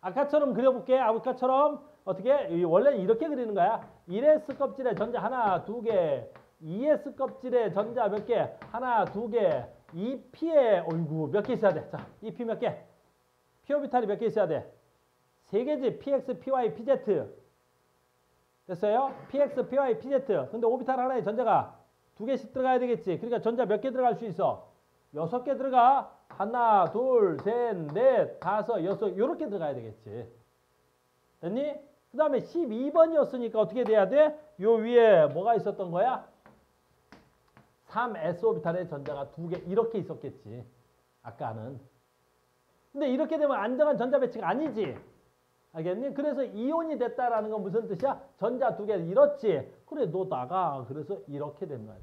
아까처럼 그려볼게. 아까처럼 어떻게? 원래 이렇게 그리는 거야. 1s 껍질에 전자 하나, 2개, 2s 껍질에 전자 몇 개? 하나, 2개, 2p에 어이구 몇 개 있어야 돼? 자, 2p 몇 개? p 오비탈이 몇 개 있어야 돼? 3개지. px, py, pz. 됐어요? px, py, pz. 근데 오비탈 하나에 전자가 2개씩 들어가야 되겠지. 그러니까 전자 몇 개 들어갈 수 있어? 6개 들어가. 하나, 둘, 셋, 넷, 다섯, 여섯 이렇게 들어가야 되겠지. 됐니? 그 다음에 12번이었으니까 어떻게 돼야 돼? 요 위에 뭐가 있었던 거야? 3s 오비탈의 전자가 2개 이렇게 있었겠지. 아까는. 근데 이렇게 되면 안정한 전자 배치가 아니지. 알겠니? 그래서 이온이 됐다라는 건 무슨 뜻이야? 전자 2개 잃었지. 그래 너 나가. 그래서 이렇게 된 거야.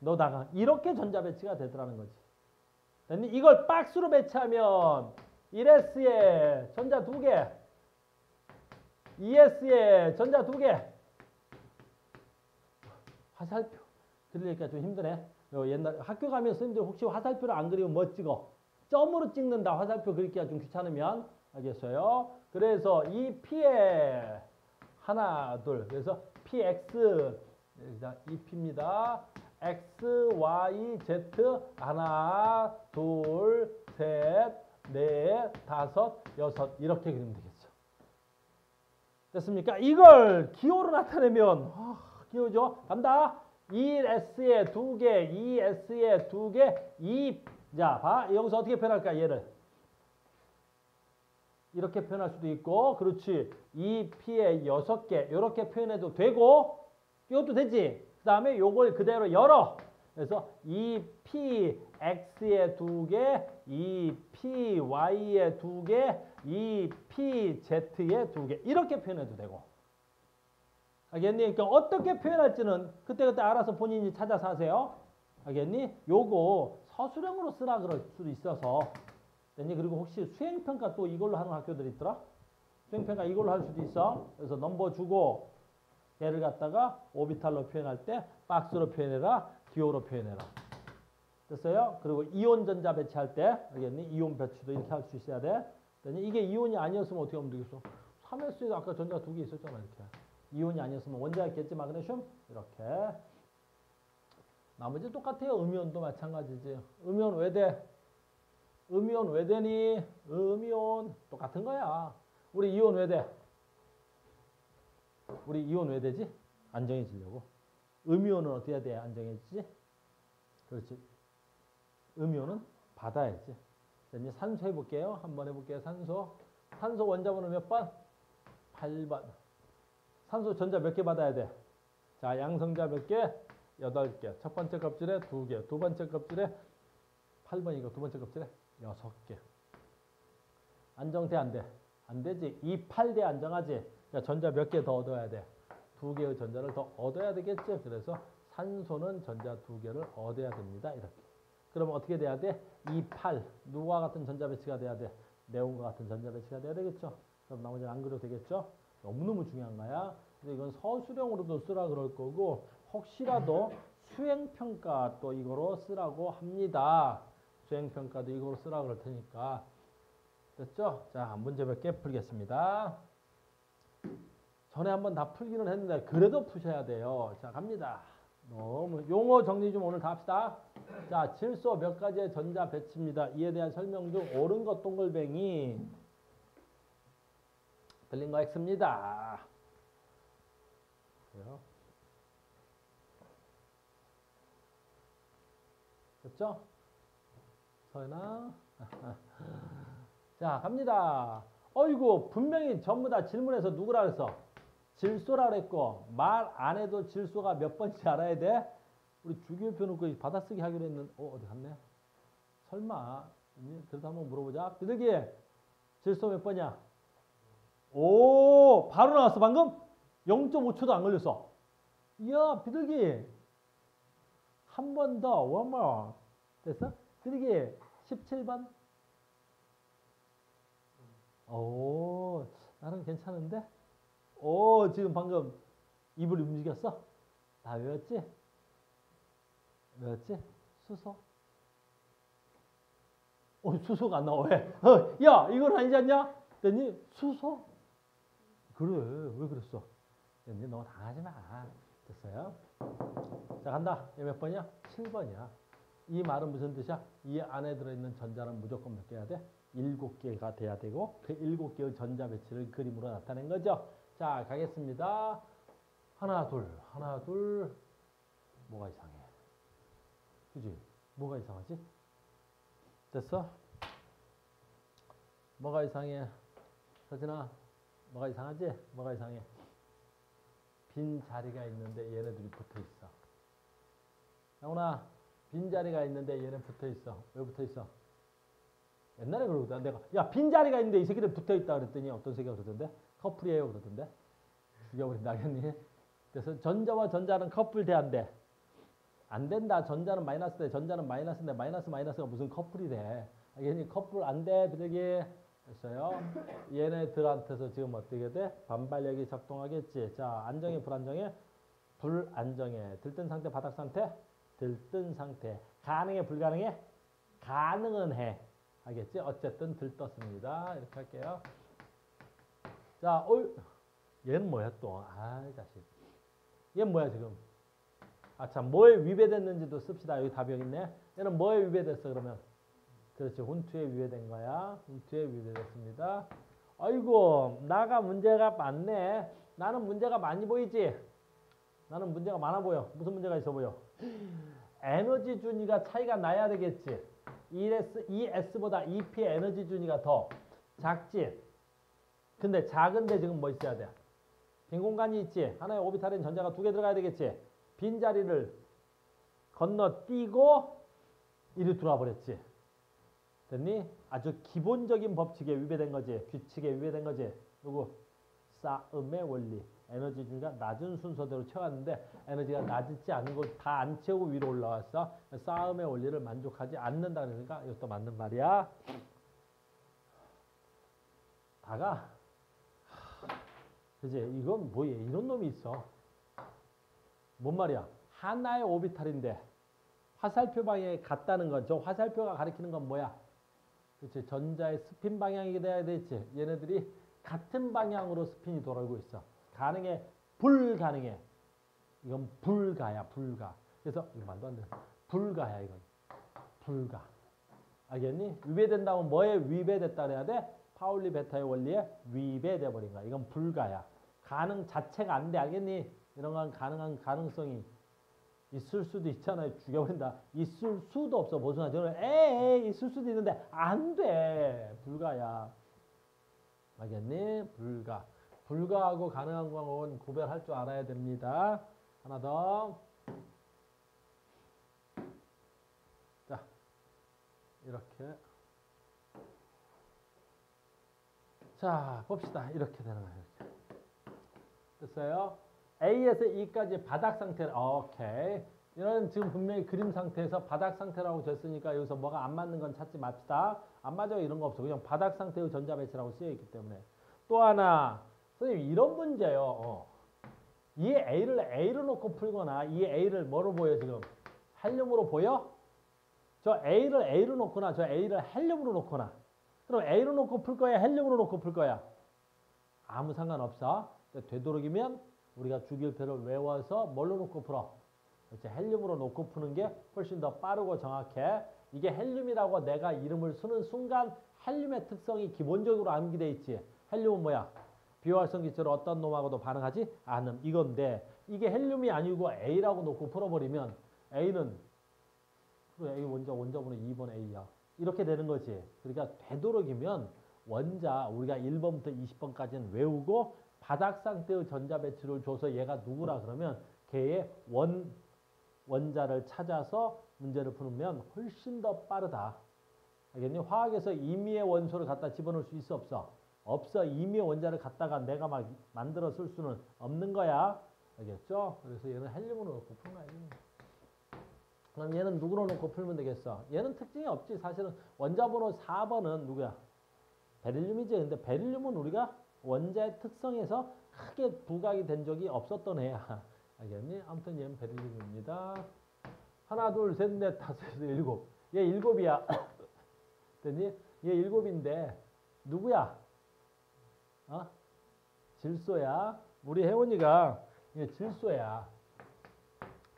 너 나가. 이렇게 전자 배치가 되더라는 거지. 됐니? 이걸 박스로 배치하면 1s에 전자 2개, 2s에 전자 2개. 화살표 그리니까 좀 힘드네. 옛날 학교 가면 선생님들 혹시 화살표를 안 그리면 뭐 찍어? 점으로 찍는다. 화살표 그리기가 좀 귀찮으면. 알겠어요? 그래서 이 P에 하나, 둘. 그래서 PX, 이 P입니다. X, Y, Z 하나, 둘, 셋, 넷, 다섯, 여섯 이렇게 그리면 되겠죠. 됐습니까? 이걸 기호로 나타내면 기호죠. 간다. 1S에 2개, 2S에 2개, 2. 자, 봐. 여기서 어떻게 표현할까? 얘를. 이렇게 표현할 수도 있고, 그렇지. 2P에 6개, 이렇게 표현해도 되고, 이것도 되지. 그 다음에 요걸 그대로 열어. 그래서 2PX에 2개, 2PY에 2개, 2PZ에 2개. 이렇게 표현해도 되고. 알겠니? 그러니까 어떻게 표현할지는 그때그때 알아서 본인이 찾아서 하세요. 알겠니? 요거 서술형으로 쓰라 그럴 수도 있어서. 알겠니? 그리고 혹시 수행평가 또 이걸로 하는 학교들 있더라? 수행평가 이걸로 할 수도 있어. 그래서 넘버 주고 얘를 갖다가 오비탈로 표현할 때 박스로 표현해라. 기호로 표현해라. 됐어요? 그리고 이온 전자 배치할 때 알겠니? 이온 배치도 이렇게 할 수 있어야 돼. 알겠니? 이게 이온이 아니었으면 어떻게 하면 되겠어? 3S에도 아까 전자 2개 있었잖아. 이렇게. 이온이 아니었으면 원자였겠지. 마그네슘 이렇게. 나머지 똑같아요. 음이온도 마찬가지지. 음이온 왜 돼? 음이온 왜 되니? 음이온 똑같은 거야. 우리 이온 왜 돼? 우리 이온 왜 되지? 안정해지려고. 음이온은 어떻게 해야 돼? 안정해지지? 그렇지. 음이온은 받아야지. 자, 이제 산소 해볼게요. 한번 해볼게요. 산소. 산소 원자번호 몇 번? 8번. 산소 전자 몇 개 받아야 돼? 자, 양성자 몇 개? 8개. 첫 번째 껍질에 2개. 두 번째 껍질에 8번이고 두 번째 껍질에 6개. 안정돼 안 돼? 안 되지. 2, 8대 안정하지. 그러니까 전자 몇 개 더 얻어야 돼? 2개의 전자를 더 얻어야 되겠지. 그래서 산소는 전자 두 개를 얻어야 됩니다. 이렇게. 그러면 어떻게 돼야 돼? 2, 8. 누구와 같은 전자 배치가 돼야 돼? 네온과 같은 전자 배치가 돼야 되겠죠. 그럼 나머지는 안 그려도 되겠죠? 너무너무 중요한 거야. 근데 이건 서술형으로도 쓰라 그럴 거고 혹시라도 수행평가 또 이거로 쓰라고 합니다. 수행평가도 이거로 쓰라 그럴 테니까. 됐죠? 자, 문제 몇 개 풀겠습니다. 전에 한번 다 풀기는 했는데 그래도 푸셔야 돼요. 자, 갑니다. 너무 용어 정리 좀 오늘 다 합시다. 자, 질소 몇 가지의 전자 배치입니다. 이에 대한 설명 중 옳은 것 동글뱅이, 틀린 거 X입니다. 됐죠? 서연아. 자, 갑니다. 어이구, 분명히 전부 다 질문에서 누구라 그랬어? 질소라 그랬고, 말 안 해도 질소가 몇 번인지 알아야 돼? 우리 주기율표 놓고 받아쓰기 하기로 했는데, 어디 갔네? 설마. 그래도 한번 물어보자. 비둘기, 질소 몇 번이야? 오, 바로 나왔어, 방금? 0.5초도 안 걸렸어. 이야, 비둘기. 한 번 더, one more. 됐어? 비둘기, 17번? 오, 나는 괜찮은데? 오, 지금 방금 입을 움직였어? 다 외웠지? 외웠지? 수소? 수소가 안 나와. 왜? 야, 이건 아니지 않냐? 그랬더니 수소? 그래, 왜 그랬어? 그랬더니 너 당하지 마. 됐어요? 자, 간다. 얘 몇 번이야? 7번이야. 이 말은 무슨 뜻이야? 이 안에 들어있는 전자는 무조건 몇 개야 돼? 7개가 돼야 되고 그 7개의 전자 배치를 그림으로 나타낸 거죠. 자, 가겠습니다. 하나, 둘. 뭐가 이상해? 그지? 뭐가 이상하지? 됐어? 뭐가 이상해? 서진아, 뭐가 이상하지? 뭐가 이상해? 빈 자리가 있는데 얘네들이 붙어 있어. 영훈아, 빈 자리가 있는데 얘네 붙어 있어. 왜 붙어 있어? 옛날에 그러거든. 내가 야, 빈 자리가 있는데 이 새끼들 붙어 있다 그랬더니 어떤 새끼가 그러던데? 커플이에요 그러던데. 죽여버린다겠니? 그래서 전자와 전자는 커플 돼 안 돼? 안 된다. 전자는 마이너스 돼. 전자는 마이너스인데 마이너스가 무슨 커플이 돼? 얘네 커플 안 돼. 비둘기. 됐어요? 얘네들한테서 지금 어떻게 돼? 반발력이 작동하겠지. 자, 안정해, 불안정해? 불안정해. 들뜬 상태, 바닥 상태? 들뜬 상태. 가능해, 불가능해? 가능은 해. 알겠지? 어쨌든 들떴습니다. 이렇게 할게요. 자, 얘는 뭐야 또? 아, 자식. 얘는 뭐야 지금? 아, 참, 뭐에 위배됐는지도 씁시다. 여기 답이 여기 있네. 얘는 뭐에 위배됐어 그러면? 그렇지, 훈투에 위배된 거야. 훈투에 위배됐습니다. 아이고, 나가 문제가 많네. 나는 문제가 많이 보이지? 나는 문제가 많아 보여. 무슨 문제가 있어 보여? 에너지 준위가 차이가 나야 되겠지. ES보다 EP의 에너지 준위가 더 작지. 근데 작은데 지금 뭐 있어야 돼? 빈 공간이 있지. 하나의 오비탈엔 전자가 2개 들어가야 되겠지. 빈 자리를 건너뛰고 이리 들어와 버렸지. 됐니? 아주 기본적인 법칙에 위배된 거지. 규칙에 위배된 거지. 누구? 싸움의 원리. 에너지 준위가 낮은 순서대로 채웠는데 에너지가 낮지 않은 걸 다 안 채우고 위로 올라왔어. 싸움의 원리를 만족하지 않는다 그러니까 이것도 맞는 말이야. 다가 그지? 이건 뭐야? 이런 놈이 있어. 뭔 말이야? 하나의 오비탈인데 화살표 방향에 같다는 건, 저 화살표가 가리키는 건 뭐야? 그렇지? 전자의 스핀 방향이 돼야 되지. 얘네들이 같은 방향으로 스핀이 돌아오고 있어. 가능해? 불가능해? 이건 불가야, 불가. 그래서 이거 말도 안 돼. 불가야, 이건. 불가. 알겠니? 위배된다면 뭐에 위배됐다 그래야 돼? 파울리 베타의 원리에 위배돼 버린 거야. 이건 불가야. 가능 자체가 안 돼. 알겠니? 이런 건 가능한 가능성이 있을 수도 있잖아요. 죽여버린다. 있을 수도 없어. 보수나 저는 에이 있을 수도 있는데 안 돼. 불가야. 알겠니? 불가. 불가하고 가능한 건 구별할 줄 알아야 됩니다. 하나 더. 자, 이렇게. 자, 봅시다. 이렇게 되는 거예요. 이렇게. 됐어요? A에서 E까지 바닥 상태. 오케이. 이런 지금 분명히 그림 상태에서 바닥 상태라고 줬으니까 여기서 뭐가 안 맞는 건 찾지 맙시다. 안 맞아요 이런 거 없어. 그냥 바닥 상태의 전자 배치라고 쓰여 있기 때문에. 또 하나 선생님 이런 문제요. 이 A를 A로 놓고 풀거나 이 A를 뭐로 보여 지금? 헬륨으로 보여? 저 A를 A로 놓거나 저 A를 헬륨으로 놓거나 그럼 A로 놓고 풀 거야? 헬륨으로 놓고 풀 거야? 아무 상관없어. 되도록이면 우리가 주기율표를 외워서 뭘로 놓고 풀어? 그렇지. 헬륨으로 놓고 푸는 게 훨씬 더 빠르고 정확해. 이게 헬륨이라고 내가 이름을 쓰는 순간 헬륨의 특성이 기본적으로 암기돼 있지. 헬륨은 뭐야? 비활성 기체로 어떤 놈하고도 반응하지 않음. 이건데 이게 헬륨이 아니고 A라고 놓고 풀어버리면 A는 A 원자번호 2번 A야. 이렇게 되는 거지. 그러니까 되도록이면 원자 우리가 1번부터 20번까지는 외우고 바닥 상태의 전자 배치를 줘서 얘가 누구라 그러면 걔의 원자를 찾아서 문제를 풀면 훨씬 더 빠르다. 알겠니? 화학에서 임의의 원소를 갖다 집어넣을 수 있어 없어? 없어. 임의의 원자를 갖다가 내가 막 만들어 쓸 수는 없는 거야. 알겠죠? 그래서 얘는 헬륨으로 놓고 푸는 거야. 그럼 얘는 누구로 놓고 풀면 되겠어? 얘는 특징이 없지. 사실은 원자번호 4번은 누구야? 베릴륨이지. 근데 베릴륨은 우리가 원자의 특성에서 크게 부각이 된 적이 없었던 애야. 알겠니? 아무튼 얘는 베릴륨입니다. 하나, 둘, 셋, 넷, 다섯, 여섯, 일곱. 얘 일곱이야. 됐니? 얘 일곱인데 누구야? 질소야. 우리 혜원이가 얘 질소야.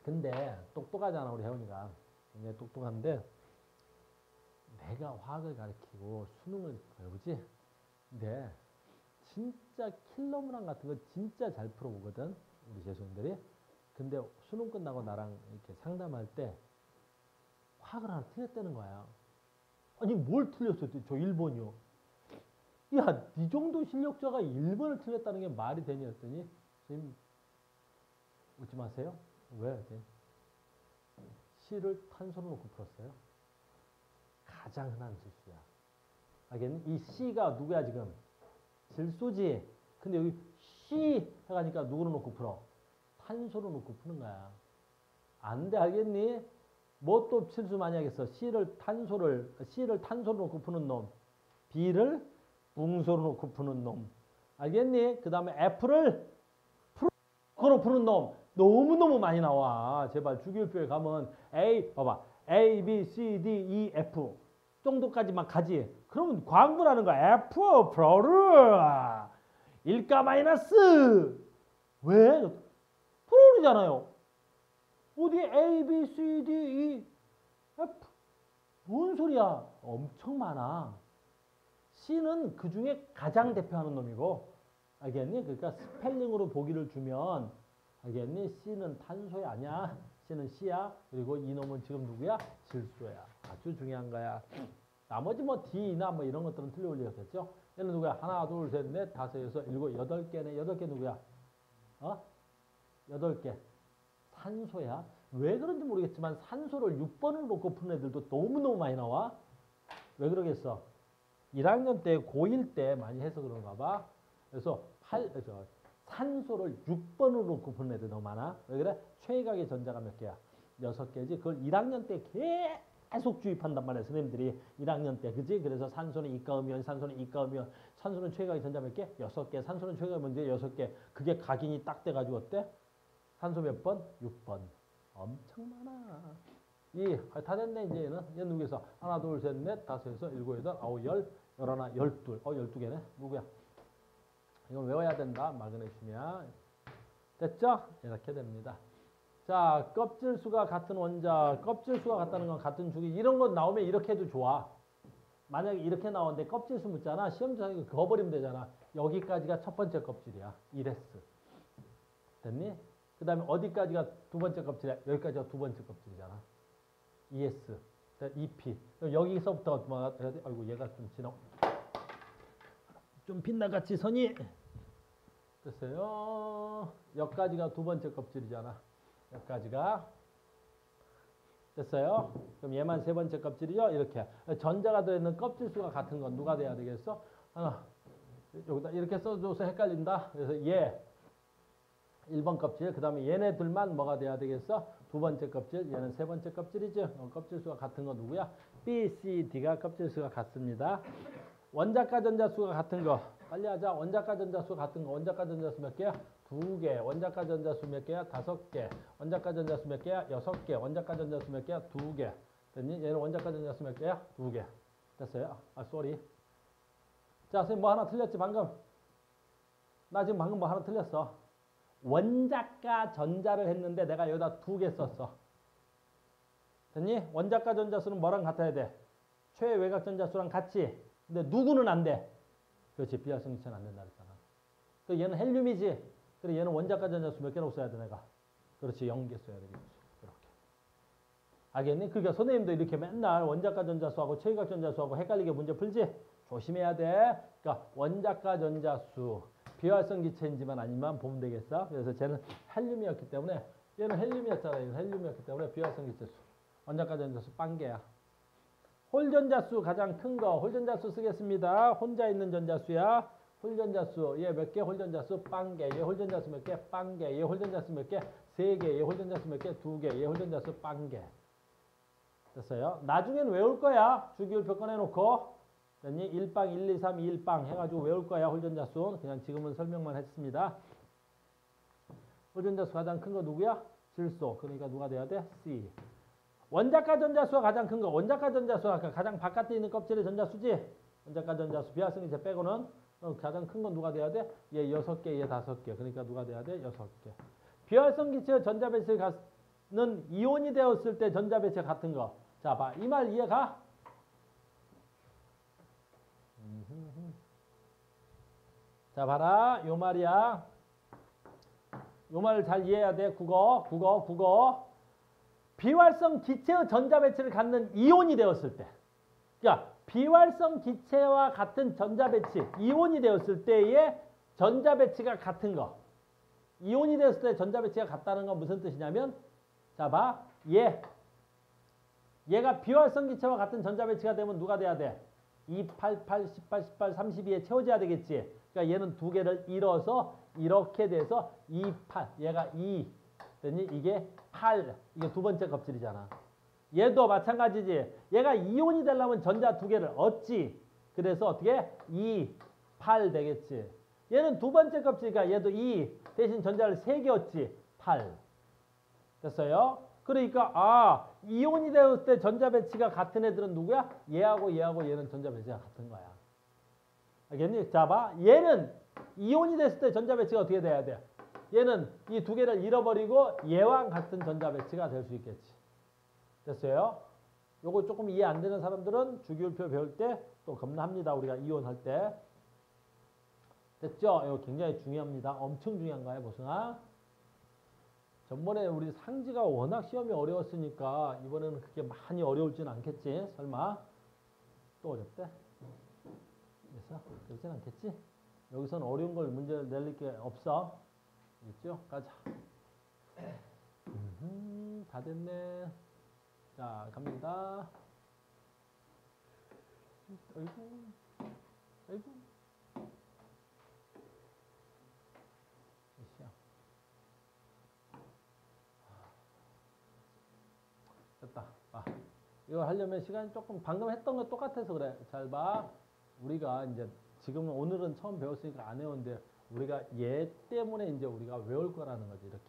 근데 똑똑하잖아 우리 혜원이가. 굉장히 똑똑한데 내가 화학을 가르치고 수능을 배우지. 근데 진짜 킬러문항 같은 거 진짜 잘 풀어보거든 우리 재수생들이. 근데 수능 끝나고 나랑 이렇게 상담할 때 화학을 하나 틀렸다는 거야. 아니 뭘 틀렸어? 저 1번이요. 야, 네 정도 실력자가 1번을 틀렸다는 게 말이 되니 했더니 선생님 웃지 마세요. 왜? C를 탄소로 놓고 풀었어요. 가장 흔한 실수야. 알겠니? 이 C가 누구야 지금? 질소지. 근데 여기 C 해가니까 누구로 놓고 풀어? 탄소로 놓고 푸는 거야. 안 돼, 알겠니? 뭐 또 실수 많이 하겠어? C를 탄소로 놓고 푸는 놈. B를 붕소로 놓고 푸는 놈. 알겠니? 그 다음에 F를 프로로 푸는 놈. 너무너무 많이 나와. 제발 주기율표에 가면 봐봐. A, B, C, D, E, F 정도까지만 가지. 그러면 광분하는 거야. F, 프로르. 1가 마이너스. 왜? 프로르잖아요. 어디 A, B, C, D, E, F. 뭔 소리야. 엄청 많아. C는 그 중에 가장 대표하는 놈이고. 알겠니? 그러니까 스펠링으로 보기를 주면 알겠니? C는 탄소야 아니야. C는 C야. 그리고 이놈은 지금 누구야? 질소야. 아주 중요한 거야. 나머지 뭐 D나 뭐 이런 것들은 틀려 올리겠죠. 얘는 누구야? 하나, 둘, 셋, 넷, 다섯, 여섯, 일곱, 8개네. 8개 누구야? 8개. 산소야. 왜 그런지 모르겠지만 산소를 6번을 놓고 푸는 애들도 너무너무 많이 나와. 왜 그러겠어? 1학년 때, 고1 때 많이 해서 그런가 봐. 그래서 산소를 6번으로 놓고 푸는 애들 너무 많아. 왜 그래? 최각의 전자가 몇 개야? 6개지. 그걸 1학년 때 계속 주입한단 말이야. 선생님들이 1학년 때. 그지? 그래서 산소는 이가음이온, 산소는 이가음이온. 산소는 최각의 전자 몇 개? 6개. 산소는 최각의 문제 6개. 그게 각인이 딱 돼가지고 어때? 산소 몇 번? 6번. 엄청 많아. 다 됐네, 이제 얘는. 얘는 누구에서? 하나, 둘, 셋, 넷, 다섯, 여섯, 일곱, 여덟, 아홉, 열, 열하나, 12. 12개네. 누구야? 이건 외워야 된다. 마그네슘이야. 됐죠? 이렇게 됩니다. 자, 껍질수가 같은 원자, 껍질수가 같다는 건 같은 주기. 이런 거 나오면 이렇게 해도 좋아. 만약에 이렇게 나오는데 껍질수 묻잖아. 시험장에 그어버리면 되잖아. 여기까지가 첫 번째 껍질이야. 1S. 됐니? 그 다음에 어디까지가 두 번째 껍질이야? 여기까지가 두 번째 껍질이잖아. 2S. 2P. 여기서부터 아이고 얘가 좀 지나. 좀 빗나갔지 선이. 됐어요. 여기까지가 두 번째 껍질이잖아. 여기까지가. 됐어요. 그럼 얘만 세 번째 껍질이죠. 이렇게. 전자가 들어있는 껍질수가 같은 건 누가 돼야 되겠어? 하나. 여기다 이렇게 써줘서 헷갈린다. 그래서 1번 껍질. 그 다음에 얘네 둘만 뭐가 돼야 되겠어? 두 번째 껍질. 얘는 세 번째 껍질이죠. 껍질 수가 같은 거 누구야? B, C, D가 껍질 수가 같습니다. 원자가 전자수가 같은 거. 빨리 하자. 원자가 전자수 같은 거. 원자가 전자수 몇 개야? 2개. 원자가 전자수 몇 개야? 5개. 원자가 전자수 몇 개야? 6개. 원자가 전자수 몇 개야? 2개. 됐니? 얘는 원자가 전자수 몇 개야? 2개. 됐어요? 쏘리. 자, 선생님 뭐 하나 틀렸지 방금? 나 지금 방금 뭐 하나 틀렸어. 원자가 전자를 했는데 내가 여기다 2개 썼어. 됐니? 원자가 전자수는 뭐랑 같아야 돼? 최외곽 전자수랑 같이. 근데 누구는 안 돼? 그렇지. 비활성 기체는 안 된다 그랬잖아. 그 얘는 헬륨이지. 그래 얘는 원자가 전자수 몇 개라고 써야 돼 내가? 그렇지. 0개 써야 되겠지. 이렇게. 알겠니? 그러니까 선생님도 이렇게 맨날 원자가 전자수하고 최외곽 전자수하고 헷갈리게 문제 풀지? 조심해야 돼. 그러니까 원자가 전자수 비활성 기체인지만 아니면 보면 되겠어. 그래서 쟤는 헬륨이었기 때문에 얘는 헬륨이었잖아. 얘는 헬륨이었기 때문에 비활성 기체수. 원자가 전자수 빵개야. 홀전자수 가장 큰 거. 홀전자수 쓰겠습니다. 혼자 있는 전자수야. 홀전자수. 얘 몇 개? 홀전자수 빵개. 얘 홀전자수 몇 개? 빵개. 얘 홀전자수 몇 개? 3개. 얘 홀전자수 몇 개? 2개. 얘 홀전자수 빵개. 됐어요? 나중엔 외울 거야. 주기율표 꺼내놓고. 됐니? 1빵, 1, 2, 3, 2, 1빵 해가지고 외울 거야. 홀전자수. 그냥 지금은 설명만 했습니다. 홀전자수 가장 큰 거 누구야? 질소. 그러니까 누가 돼야 돼? C. 원자가 전자수가 가장 큰 거. 원자가 전자수가 가장 바깥에 있는 껍질의 전자수지. 원자가 전자수. 비활성 기체 빼고는 가장 큰 건 누가 돼야 돼? 얘 6개, 얘 5개. 그러니까 누가 돼야 돼? 6개. 비활성 기체의 전자 배치는 이온이 되었을 때 전자 배치 같은 거. 자, 봐. 이 말 이해가? 자, 봐라. 요 말이야. 요 말을 잘 이해해야 돼. 국어. 비활성 기체의 전자 배치를 갖는 이온이 되었을 때. 그러니까 비활성 기체와 같은 전자 배치, 이온이 되었을 때의 전자 배치가 같은 거. 이온이 되었을 때 전자 배치가 같다는 건 무슨 뜻이냐면, 자, 봐. 얘가 비활성 기체와 같은 전자 배치가 되면 누가 돼야 돼? 2, 8, 8, 18, 18, 32에 채워져야 되겠지. 그러니까 얘는 두 개를 잃어서 이렇게 돼서 2, 8. 얘가 2. 됐니? 이게 8. 이게 두 번째 껍질이잖아. 얘도 마찬가지지. 얘가 이온이 되려면 전자 두 개를 얻지. 그래서 어떻게? 2, 8 되겠지. 얘는 두 번째 껍질이니까 얘도 2. 대신 전자를 3개 얻지. 8. 됐어요? 그러니까 이온이 되었을 때 전자 배치가 같은 애들은 누구야? 얘하고 얘는 전자 배치가 같은 거야. 알겠니? 자, 봐. 얘는 이온이 됐을 때 전자 배치가 어떻게 돼야 돼? 얘는 이 두 개를 잃어버리고 얘와 같은 전자 배치가 될 수 있겠지. 됐어요? 요거 조금 이해 안 되는 사람들은 주기율표 배울 때 또 겁나합니다. 우리가 이온 할 때. 됐죠? 이거 굉장히 중요합니다. 엄청 중요한 거예요, 보승아. 전번에 우리 상지가 워낙 시험이 어려웠으니까 이번에는 그렇게 많이 어려울지는 않겠지? 설마? 또 어렵대? 그래서 그렇진 않겠지? 여기서는 어려운 걸 문제를 낼 게 없어. 있죠? 가자. 다 됐네. 자, 갑니다. 아이고. 됐다. 이거 하려면 시간이 조금 방금 했던 거 똑같아서 그래. 잘 봐. 우리가 이제 지금은 오늘은 처음 배웠으니까 안 외웠는데 우리가 얘 때문에 이제 우리가 외울 거라는 거지. 이렇게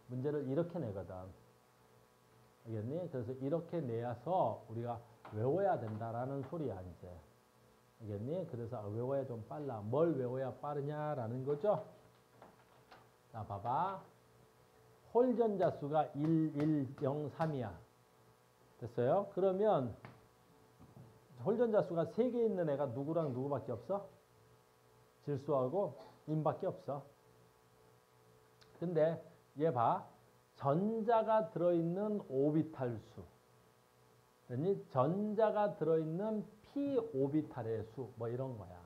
문제를 이렇게 내거든. 알겠니? 그래서 이렇게 내서 우리가 외워야 된다라는 소리야 이제. 알겠니? 그래서 외워야 좀 빨라. 뭘 외워야 빠르냐라는 거죠. 자, 봐봐. 홀 전자수가 1, 1, 0, 3이야. 됐어요? 그러면 홀 전자수가 3개 있는 애가 누구랑 누구밖에 없어? 질소하고 인밖에 없어. 근데 얘 봐. 전자가 들어있는 오비탈 수. 됐니? 전자가 들어있는 p 오비탈의 수. 뭐 이런 거야.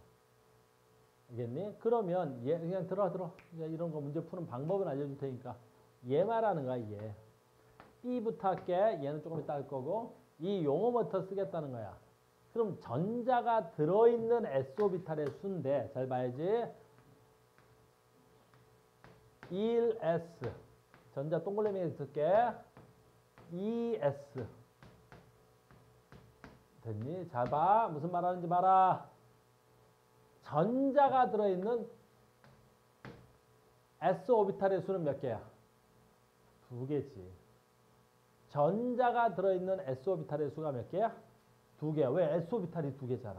알겠니? 그러면 얘 그냥 들어. 이런 거 문제 푸는 방법은 알려줄 테니까. 얘 말하는 거야, 얘. B부터 할게. 얘는 조금 이따 할 거고. 이 용어부터 쓰겠다는 거야. 그럼 전자가 들어있는 S오비탈의 수인데, 잘 봐야지. 1s. 전자 동그라미에 쓸게. 2s. 됐니? 잘 봐. 무슨 말 하는지 봐라. 전자가 들어있는 s 오비탈의 수는 몇 개야? 2개지. 전자가 들어있는 s 오비탈의 수가 몇 개야? 2개야. 왜? s 오비탈이 2개잖아.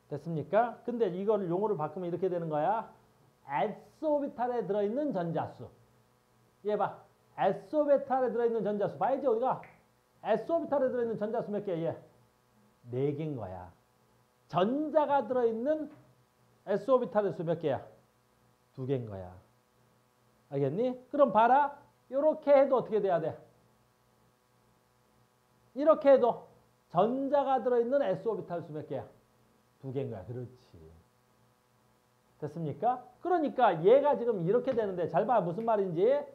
됐습니까? 근데 이걸 용어를 바꾸면 이렇게 되는 거야. s 오비탈에 들어있는 전자수. 얘 봐. s 오비탈에 들어있는 전자수. 봐야지 어디가? s 오비탈에 들어있는 전자수 몇 개야? 얘 4개인 거야. 전자가 들어있는 s 오비탈의 수 몇 개야? 2개인 거야. 알겠니? 그럼 봐라. 이렇게 해도 어떻게 돼야 돼? 이렇게 해도 전자가 들어있는 s 오비탈 수 몇 개야? 2개인 거야. 그렇지. 됐습니까? 그러니까 얘가 지금 이렇게 되는데 잘 봐. 무슨 말인지.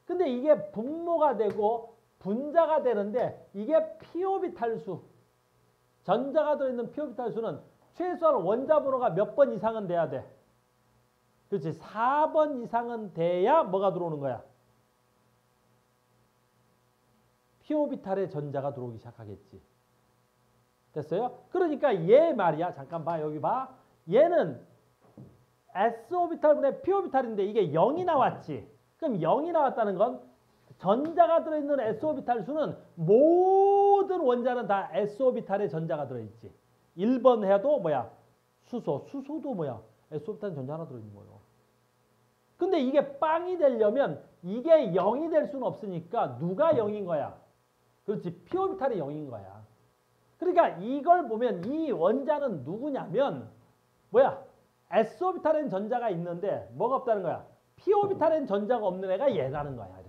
근데 이게 분모가 되고 분자가 되는데 이게 p 오비탈 수. 전자가 들어있는 p 오비탈 수는 최소한 원자 번호가 몇 번 이상은 돼야 돼. 그렇지. 4번 이상은 돼야 뭐가 들어오는 거야? p 오비탈에 전자가 들어오기 시작하겠지. 됐어요? 그러니까 얘 말이야. 잠깐 봐. 여기 봐. 얘는 s 오비탈분의 p 오비탈인데 이게 0이 나왔지. 그럼 0이 나왔다는 건 전자가 들어있는 s 오비탈 수는 모든 원자는 다 s 오비탈에 전자가 들어있지. 1번 해도 뭐야? 수소. 수소도 뭐야? s 오비탈에 전자 하나 들어있는 거예요. 근데 이게 빵이 되려면 이게 0이 될 수는 없으니까 누가 0인 거야? 그렇지. p 오비탈이 0인 거야. 그러니까 이걸 보면 이 원자는 누구냐면 뭐야? s 오비탈엔 전자가 있는데 뭐가 없다는 거야? p 오비탈엔 전자가 없는 애가 얘라는 거야.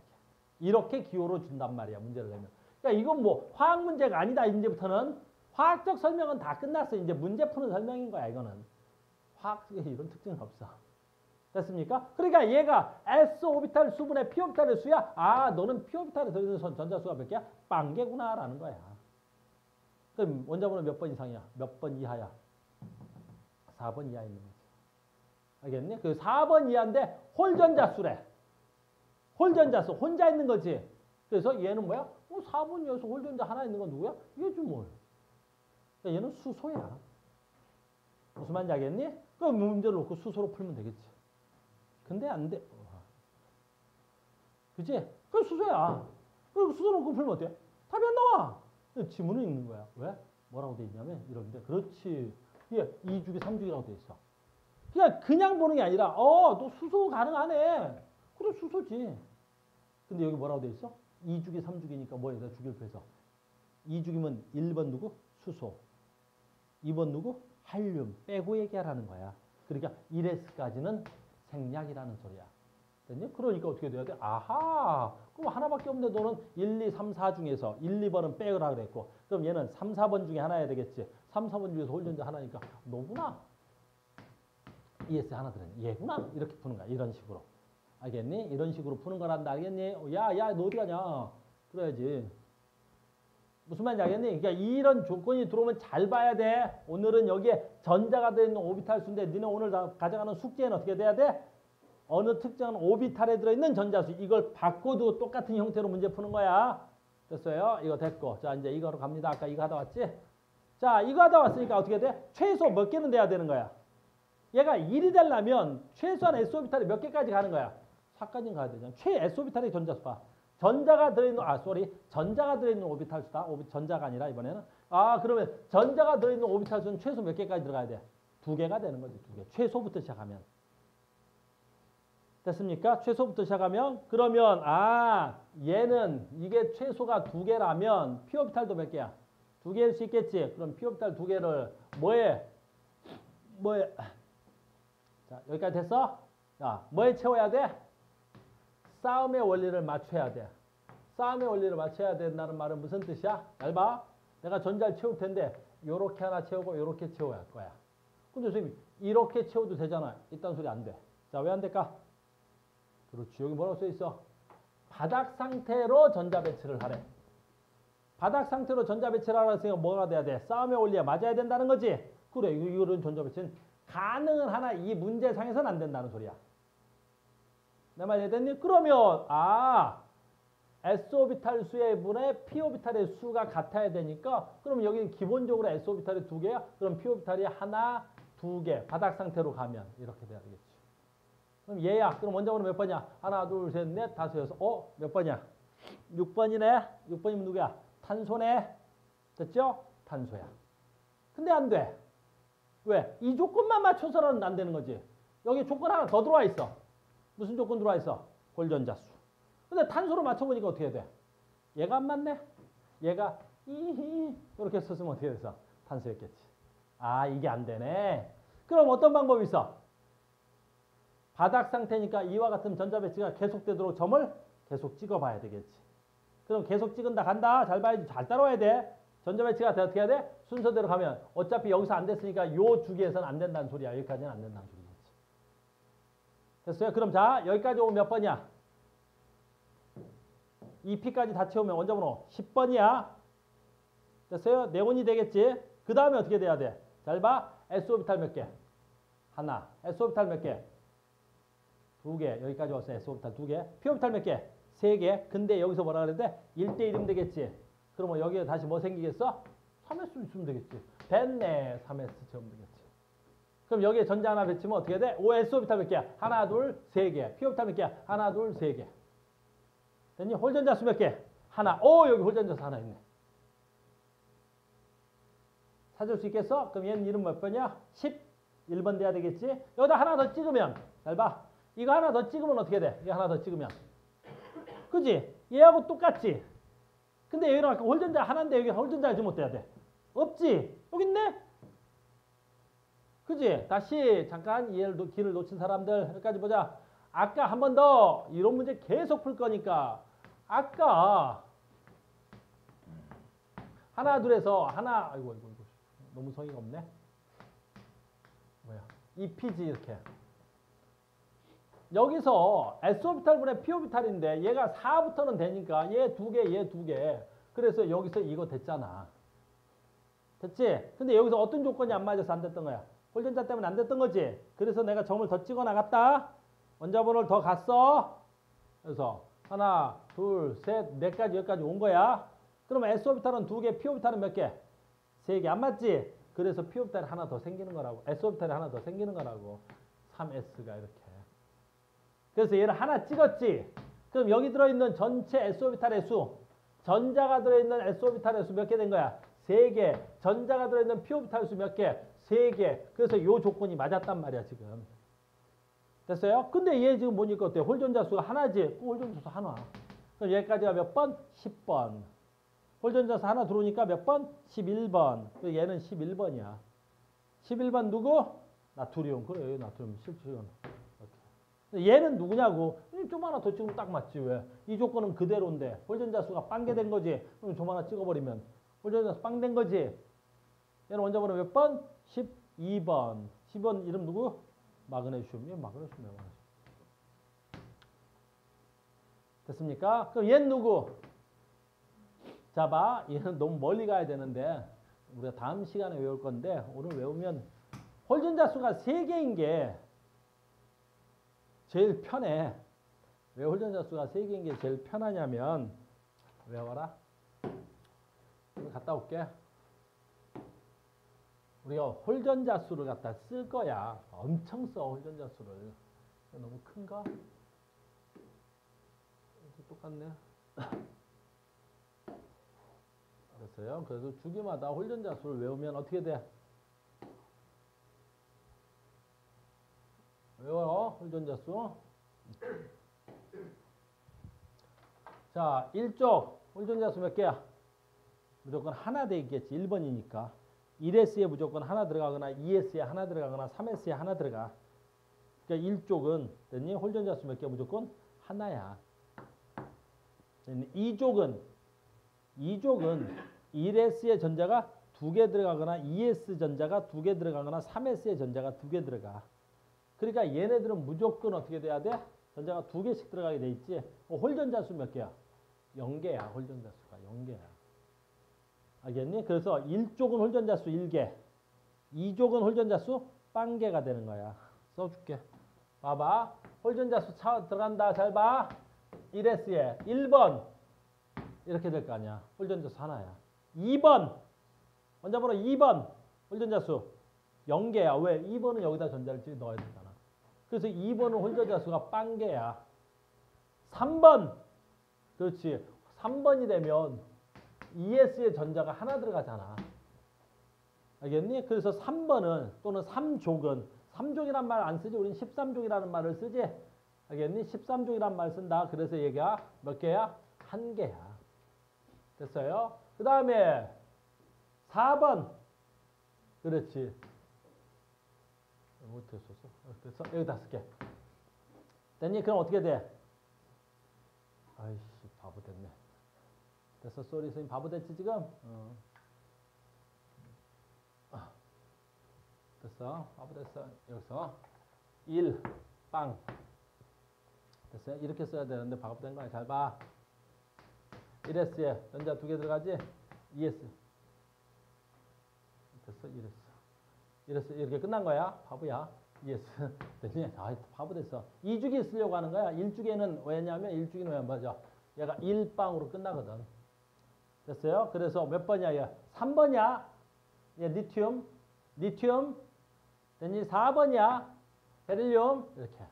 이렇게 기호로 준단 말이야. 문제를 내면. 그러니까 이건 뭐 화학 문제가 아니다. 이제부터는 화학적 설명은 다 끝났어. 이제 문제 푸는 설명인 거야. 이거는. 화학에 이런 특징은 없어. 됐습니까? 그러니까 얘가 s 오비탈 수분의 p 오비탈의 수야. 아, 너는 p 오비탈에 들어있는 전자수가 몇 개야? 빵개구나 라는 거야. 그럼 원자번호 몇 번 이상이야? 몇 번 이하야? 4번 이하에 있는 거지. 알겠니? 그 4번 이하인데 홀전자수래. 홀전자수. 혼자 있는 거지. 그래서 얘는 뭐야? 4번 이하에서 홀전자 하나 있는 건 누구야? 얘지 뭘. 그러니까 얘는 수소야. 무슨 말인지 알겠니? 그럼 문제를 놓고 수소로 풀면 되겠지. 근데 안 돼. 그치? 그럼 수소야. 그럼 수소 놓고 풀면 어때? 답이 안 나와. 지문은 읽는 거야. 왜? 뭐라고 돼 있냐면 이런데. 그렇지. 이게 2주기 3주기라고 돼 있어. 그냥 보는 게 아니라 너 수소 가능하네. 그래 수소지. 근데 여기 뭐라고 돼 있어? 2주기 3주기니까 뭐야? 내가 주기를 빼서 2주기면 1번 누구? 수소. 2번 누구? 한륨. 빼고 얘기하라는 거야. 그러니까 1S까지는 생략이라는 소리야. 됐니? 그러니까 어떻게 돼야 돼? 아하. 그럼 하나밖에 없는데 너는 1, 2, 3, 4 중에서 1, 2번은 빼라 그랬고 그럼 얘는 3, 4번 중에 하나야 되겠지. 3, 4번 중에서 홀전자 하나니까 너구나. ES 하나 들었네. 얘구나. 이렇게 푸는 거야. 이런 식으로. 알겠니? 이런 식으로 푸는 거란다. 알겠니? 야, 너 어디 가냐? 들어야지. 무슨 말인지 알겠니? 그러니까 이런 조건이 들어오면 잘 봐야 돼. 오늘은 여기에 전자가 들어있는 오비탈 수인데 니네 오늘 가져가는 숙제는 어떻게 돼야 돼? 어느 특정한 오비탈에 들어있는 전자수. 이걸 바꿔도 똑같은 형태로 문제 푸는 거야. 됐어요? 이거 됐고. 자, 이제 이거로 갑니다. 아까 이거 하다 왔지? 자, 이거 하다 왔으니까 어떻게 돼? 최소 몇 개는 돼야 되는 거야? 얘가 1이 되려면 최소한 S오비탈이 몇 개까지 가는 거야? 4까지는 가야 되잖아. S 오비탈의 전자수 봐. 전자가 들어있는, 전자가 들어있는 오비탈 수다. 전자가 아니라 이번에는. 그러면 전자가 들어있는 오비탈 수는 최소 몇 개까지 들어가야 돼? 2개가 되는 거지, 2개. 최소부터 시작하면. 됐습니까? 최소부터 시작하면. 그러면, 얘는, 이게 최소가 2개라면, p 오비탈도 몇 개야? 2개일 수 있겠지? 그럼 p 오비탈 2개를 뭐해? 자, 여기까지 됐어? 자, 뭐에 채워야 돼? 싸움의 원리를 맞춰야 돼. 싸움의 원리를 맞춰야 된다는 말은 무슨 뜻이야? 잘 봐. 내가 전자를 채울 텐데 요렇게 하나 채우고 요렇게 채워야 할 거야. 근데 선생님 이렇게 채워도 되잖아. 이딴 소리 안 돼. 자, 왜 안 될까? 그렇지. 여기 뭐라고 써 있어? 바닥 상태로 전자 배치를 하래. 바닥 상태로 전자 배치를 하라 했으니까 뭐가 돼야 돼? 싸움의 원리에 맞아야 된다는 거지. 그래. 이거는 전자 배치는 가능은 하나 이 문제상에서는 안 된다는 소리야. 내 말 이해됐니? 그러면 s오비탈 수의 분의 p오비탈의 수가 같아야 되니까 그럼 여기는 기본적으로 s오비탈이 2개야. 그럼 p오비탈이 하나, 2개. 바닥 상태로 가면 이렇게 돼야 되겠지. 그럼 얘야. 그럼 원자번호 몇 번이야? 하나, 둘, 셋, 넷, 다섯, 여섯. 몇 번이야? 6번이네. 6번이면 누구야? 탄소네. 됐죠? 탄소야. 근데 안 돼. 왜? 이 조건만 맞춰서는 안 되는 거지. 여기 조건 하나 더 들어와 있어. 무슨 조건 들어와 있어? 홀전자수. 근데 탄소로 맞춰보니까 어떻게 돼? 얘가 안 맞네? 얘가 이렇게 썼으면 어떻게 됐어? 탄소였겠지. 이게 안 되네. 그럼 어떤 방법이 있어? 바닥 상태니까 이와 같은 전자 배치가 계속되도록 점을 계속 찍어봐야 되겠지. 그럼 계속 찍은다 간다. 잘 봐야지. 잘 따라와야 돼. 전자 배치가 어떻게 해야 돼? 순서대로 가면 어차피 여기서 안 됐으니까 요 주기에서는 안 된다는 소리야. 여기까지는 안 된다는 소리겠지. 됐어요? 그럼 자 여기까지 오면 몇 번이야? 이 P까지 다 채우면 원자번호 10번이야. 됐어요? 네온이 되겠지? 그 다음에 어떻게 돼야 돼? 잘 봐. s오비탈 몇 개? 하나. s오비탈 몇 개? 2개. 여기까지 왔어. s오비탈 2개. p오비탈 몇 개? 3개. 근데 여기서 뭐라 그랬는데? 1대1이면 되겠지. 그러면 여기에 다시 뭐 생기겠어? 3s 있으면 되겠지. 됐네. 3s 채우면 되겠지. 그럼 여기에 전자 하나 배치면 어떻게 돼? s오비탈 몇 개야? 하나, 둘, 3개. p오비탈 몇 개야? 하나, 둘, 3개. 됐니? 홀전자수 몇 개? 하나. 여기 홀전자수 하나 있네. 찾을 수 있겠어? 그럼 얘는 이름 몇 번이야? 11번 돼야 되겠지? 여기다 하나 더 찍으면 잘 봐. 이거 하나 더 찍으면 어떻게 돼? 이거 하나 더 찍으면. 그지? 얘하고 똑같지? 근데 여기는 아까 홀전자 하나인데 여기 홀전자 지못 돼야 돼. 없지? 여기 있네? 그지? 다시 잠깐 길을 놓친 사람들 여기까지 보자. 아까 한 번 더 이런 문제 계속 풀 거니까 아까 하나 둘에서 하나 아이고 너무 성의가 없네. 뭐야? EPG 이렇게. 여기서 s오비탈분의 p오비탈인데 얘가 4부터는 되니까 얘 2개, 얘 2개. 그래서 여기서 이거 됐잖아. 됐지? 근데 여기서 어떤 조건이 안 맞아서 안 됐던 거야? 홀전자 때문에 안 됐던 거지? 그래서 내가 점을 더 찍어 나갔다. 원자번호를 더 갔어. 그래서 하나, 둘, 셋, 넷까지 여기까지 온 거야. 그러면 s오비탈은 2개, p오비탈은 몇 개? 3개. 안 맞지? 그래서 p오비탈이 하나 더 생기는 거라고. s오비탈이 하나 더 생기는 거라고. 3s가 이렇게. 그래서 얘를 하나 찍었지. 그럼 여기 들어있는 전체 s오비탈의 수, 전자가 들어있는 s오비탈의 수 몇 개 된 거야? 3개. 전자가 들어있는 p오비탈 수 몇 개? 3개. 그래서 이 조건이 맞았단 말이야 지금. 됐어요? 근데 얘 지금 보니까 어때? 홀전자 수가 하나지? 홀전자 수 하나. 그럼 여기까지가 몇 번? 10번. 홀전자 수 하나 들어오니까 몇 번? 11번. 얘는 11번이야. 11번 누구? 나트륨. 그래, 여기 나트륨 실질은. 얘는 누구냐고? 좀 하나 더 찍으면 딱 맞지 왜? 이 조건은 그대로인데 홀전자 수가 빵개 된 거지. 그럼 좀 하나 찍어버리면 홀전자 수 빵 된 거지. 얘는 원자번호 몇 번? 12번. 10번 이름 누구? 마그네슘. 얘 마그네슘이야. 됐습니까? 그럼 얘는 누구? 자 봐. 얘는 너무 멀리 가야 되는데 우리가 다음 시간에 외울 건데 오늘 외우면 홀전자 수가 3개인 게 제일 편해. 왜 홀전자 수가 3개인 게 제일 편하냐면 외워라. 갔다 올게. 우리가 홀전자 수를 갖다 쓸 거야. 엄청 써 홀전자 수를. 너무 큰가? 똑같네. 됐어요. 그래서 주기마다 홀전자 수를 외우면 어떻게 돼? 외워요. 홀전자 수. 자, 1쪽 홀전자 수 몇 개야? 무조건 하나 되겠지. 1번이니까. 1S에 무조건 하나 들어가거나 2S에 하나 들어가거나 3S에 하나 들어가. 그러니까 1쪽은 됐니? 홀전자 수 몇 개? 무조건 하나야. 2쪽은 1S의 전자가 2개 들어가거나 2S 전자가 2개 들어가거나 3S의 전자가 2개 들어가. 그러니까 얘네들은 무조건 어떻게 돼야 돼? 전자가 2개씩 들어가게 돼 있지. 홀전자 수 몇 개야? 0개야. 홀전자 수가 0개야. 알겠니? 그래서 1쪽은 홀전자 수 1개, 2쪽은 홀전자 수 빵개가 되는 거야. 써줄게. 봐봐. 홀전자수 들어간다. 잘 봐. 1S에 1번. 이렇게 될 거 아니야. 홀전자수 하나야. 2번. 원자번호 2번. 홀전자수 0개야. 왜? 2번은 여기다 전자를 넣어야 되잖아. 그래서 2번은 홀전자수가 빵개야. 3번. 그렇지. 3번이 되면 ES의 전자가 하나 들어가잖아. 알겠니? 그래서 3번은 또는 3족은 3족이란 말 안 쓰지. 우린 13족이라는 말을 쓰지. 알겠니? 13족이란 말 쓴다. 그래서 얘가 몇 개야? 한 개야. 됐어요? 그 다음에 4번. 그렇지. 어떻게 썼어? 됐어? 여기 5개. 됐니? 그럼 어떻게 돼? 아이씨, 바보 됐네. 됐어? 쏘리 선생님 바보 됐지 지금? 됐어? 바보 됐어. 여기서 1, 빵. 됐어요? 이렇게 써야 되는데 바보 된 거야. 잘 봐. 1S에 전자 2개 들어가지? 2S. 됐어? 1S. 이렇게 끝난 거야. 바보야. 2S. 됐니? 아, 바보 됐어. 2주기 쓰려고 하는 거야. 1주기는 왜냐면 1주기는 왜 뭐죠? 얘가 1빵으로 끝나거든. 됐어요? 그래서 몇 번이야? 얘 3번이야. 얘 리튬. 됐니? 4번이야. 베릴륨. 이렇게.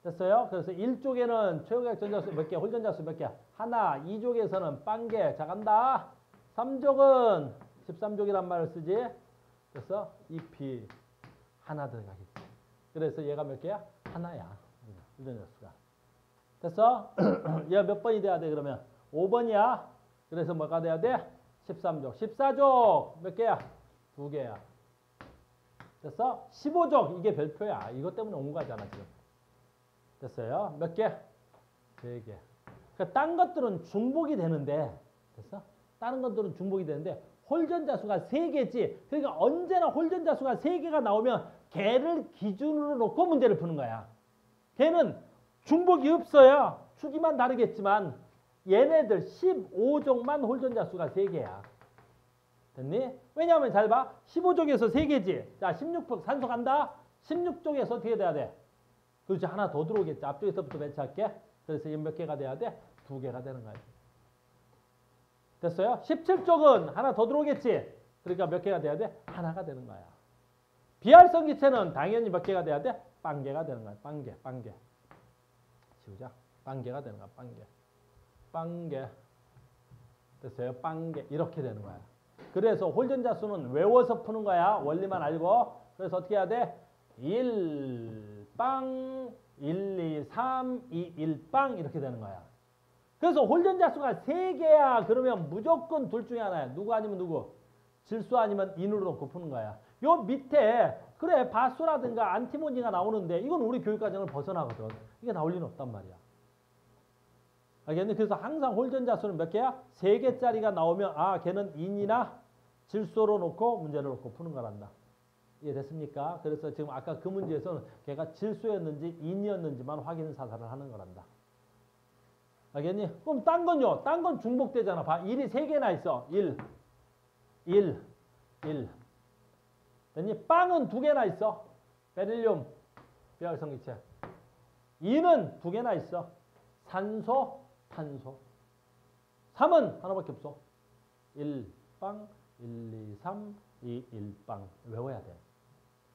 됐어요? 그래서 1쪽에는 최고각 전자수 몇 개? 홀전자수 몇 개? 하나. 2쪽에서는 빵개. 자, 간다. 3족은 13족이란 말을 쓰지. 그래서 EP 하나 들어가겠지. 그래서 얘가 몇 개야? 하나야. 홀전자수가. 됐어? 얘가 몇 번이 돼야 돼? 그러면 5번이야. 그래서 뭐가 돼야 돼? 13족. 14족 몇 개야? 2개야. 됐어? 15족 이게 별표야. 이것 때문에 온 거잖아 지금. 됐어요? 몇 개? 3개. 그러니까 딴 것들은 중복이 되는데, 됐어? 다른 것들은 중복이 되는데 홀전자수가 3개지. 그러니까 언제나 홀전자수가 3개가 나오면 걔를 기준으로 놓고 문제를 푸는 거야. 걔는 중복이 없어요. 축이만 다르겠지만 얘네들 15족만 홀전자수가 3개야. 됐니? 왜냐하면 잘 봐. 15족에서 3개지. 자, 16족 산소 간다. 16족에서 어떻게 돼야 돼? 그렇지. 하나 더 들어오겠지. 앞쪽에서부터 배치할게. 그래서 몇 개가 돼야 돼? 2개가 되는 거야. 됐어요? 17족은 하나 더 들어오겠지. 그러니까 몇 개가 돼야 돼? 하나가 되는 거야. 비활성 기체는 당연히 몇 개가 돼야 돼? 빵개가 되는 거야. 빵개. 지우자. 빵개가 되는 거야. 빵개. 됐어요? 빵개. 이렇게 되는 거야. 그래서 홀전자수는 외워서 푸는 거야. 원리만 알고. 그래서 어떻게 해야 돼? 1빵, 1, 2, 3, 2, 1빵 이렇게 되는 거야. 그래서 홀전자수가 3개야. 그러면 무조건 둘 중에 하나야. 누구 아니면 누구? 질소 아니면 인으로 놓고 푸는 거야. 요 밑에 그래 바수라든가 안티모니가 나오는데 이건 우리 교육과정을 벗어나거든. 이게 나올 리는 없단 말이야. 알겠니? 그래서 항상 홀전자수는 몇 개야? 3개짜리가 나오면 아 걔는 인이나 질소로 놓고 문제를 놓고 푸는 거란다. 이해됐습니까? 그래서 지금 아까 그 문제에서는 걔가 질소였는지 인이었는지만 확인 사살을 하는 거란다. 알겠니? 그럼 딴 건요? 딴 건 중복되잖아. 봐. 1이 3개나 있어. 1. 됐니? 빵은 2개나 있어. 베릴륨, 비활성 기체. 2는 2개나 있어. 산소, 탄소. 3은 하나밖에 없어. 1빵, 1, 2, 3, 2, 1빵. 외워야 돼.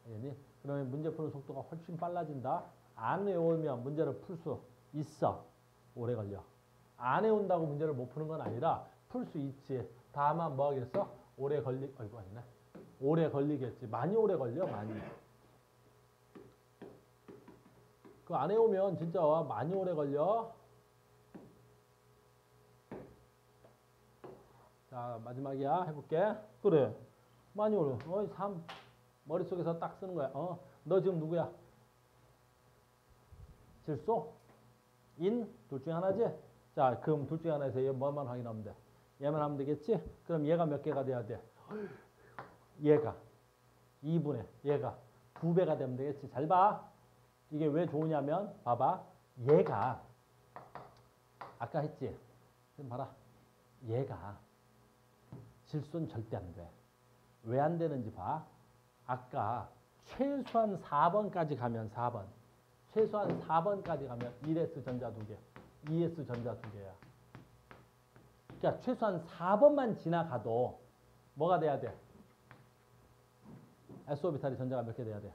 알겠니? 그러면 문제 푸는 속도가 훨씬 빨라진다. 안 외우면 문제를 풀 수 있어. 오래 걸려. 안 외운다고 문제를 못 푸는 건 아니라 풀 수 있지. 다만 뭐 하겠어? 오래 걸리겠지. 많이 오래 걸려, 많이. 그거 안 해오면 진짜 많이 오래 걸려. 자, 마지막이야. 해볼게. 그래. 많이 오래. 3. 머릿속에서 딱 쓰는 거야. 너 지금 누구야? 질소? 인? 둘 중에 하나지? 자, 그럼 둘 중에 하나에서 얘 뭐만 확인하면 돼? 얘만 하면 되겠지? 그럼 얘가 몇 개가 돼야 돼? 얘가 2분의 얘가 2배가 되면 되겠지. 잘 봐. 이게 왜 좋으냐면 봐봐. 얘가 아까 했지. 지금 봐라. 얘가 질소는 절대 안 돼. 왜 안 되는지 봐. 아까 최소한 4번까지 가면 4번. 최소한 4번까지 가면 1S 전자 2개, 2S 전자 2개야. 그러니까 최소한 4번만 지나가도 뭐가 돼야 돼? S 오비탈이 전자가 몇 개 돼야 돼?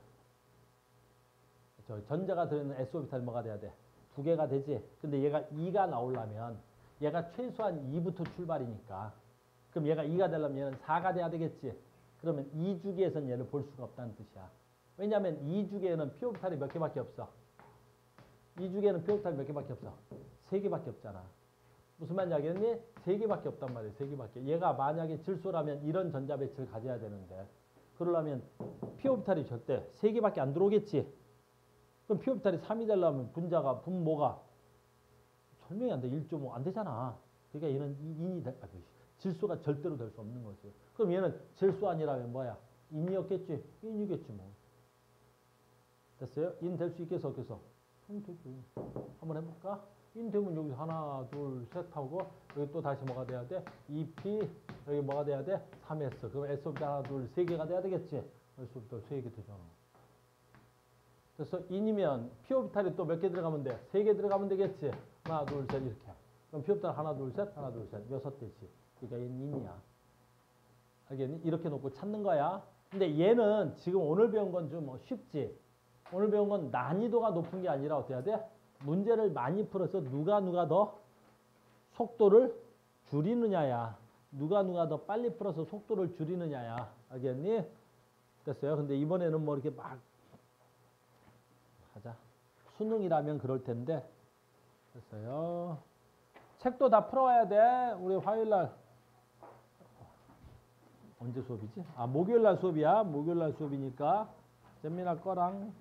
저 전자가 들어있는 S 오비탈이 뭐가 돼야 돼? 2개가 되지. 근데 얘가 2가 나오려면 얘가 최소한 2부터 출발이니까 그럼 얘가 2가 되려면 얘는 4가 돼야 되겠지. 그러면 2주기에선 얘를 볼 수가 없다는 뜻이야. 왜냐하면 2주기에는 p 오비탈이 몇 개밖에 없어. 2주기에는 p 오비탈이 몇 개밖에 없어. 3개밖에 없잖아. 무슨 말인지 알겠니? 3개밖에 없단 말이야. 3개밖에. 얘가 만약에 질소라면 이런 전자 배치를 가져야 되는데 그러려면 p 오비탈이 절대 3개밖에 안 들어오겠지. 그럼 p 오비탈이 3이 되려면 분모가 설명이 안 돼. 1.5 안 되잖아. 그러니까 얘는 인이 질소가 절대로 될 수 없는 거지. 그럼 얘는 질소 아니라면 뭐야? 인이었겠지? 인이겠지 뭐. 됐어요? 인 될 수 있겠어 없겠어? 되지. 한번 해볼까? 인 되면 여기 하나 둘 셋 하고 여기 또 다시 뭐가 돼야 돼? 2p 여기 뭐가 돼야 돼? 3s. 그럼 s 오비탈 하나 둘 세 개가 돼야 되겠지? s 오비탈 세 개 되잖아. 그래서 인이면 p 오비탈이 또 몇 개 들어가면 돼? 3개 들어가면 되겠지? 하나 둘 셋 이렇게. 그럼 p 오비탈 하나 둘 셋 하나 둘 셋 6대지. 그러니까 얘는 인이야. 알겠니? 이렇게 놓고 찾는 거야. 근데 얘는 지금 오늘 배운 건 좀 쉽지. 오늘 배운 건 난이도가 높은 게 아니라 어떻게 해야 돼? 문제를 많이 풀어서 누가 더 속도를 줄이느냐야. 누가 더 빨리 풀어서 속도를 줄이느냐야. 알겠니? 됐어요? 근데 이번에는 뭐 이렇게 막 하자. 수능이라면 그럴 텐데. 됐어요? 책도 다 풀어와야 돼. 우리 화요일날 언제 수업이지? 아, 목요일날 수업이야. 목요일날 수업이니까 잼민아 거랑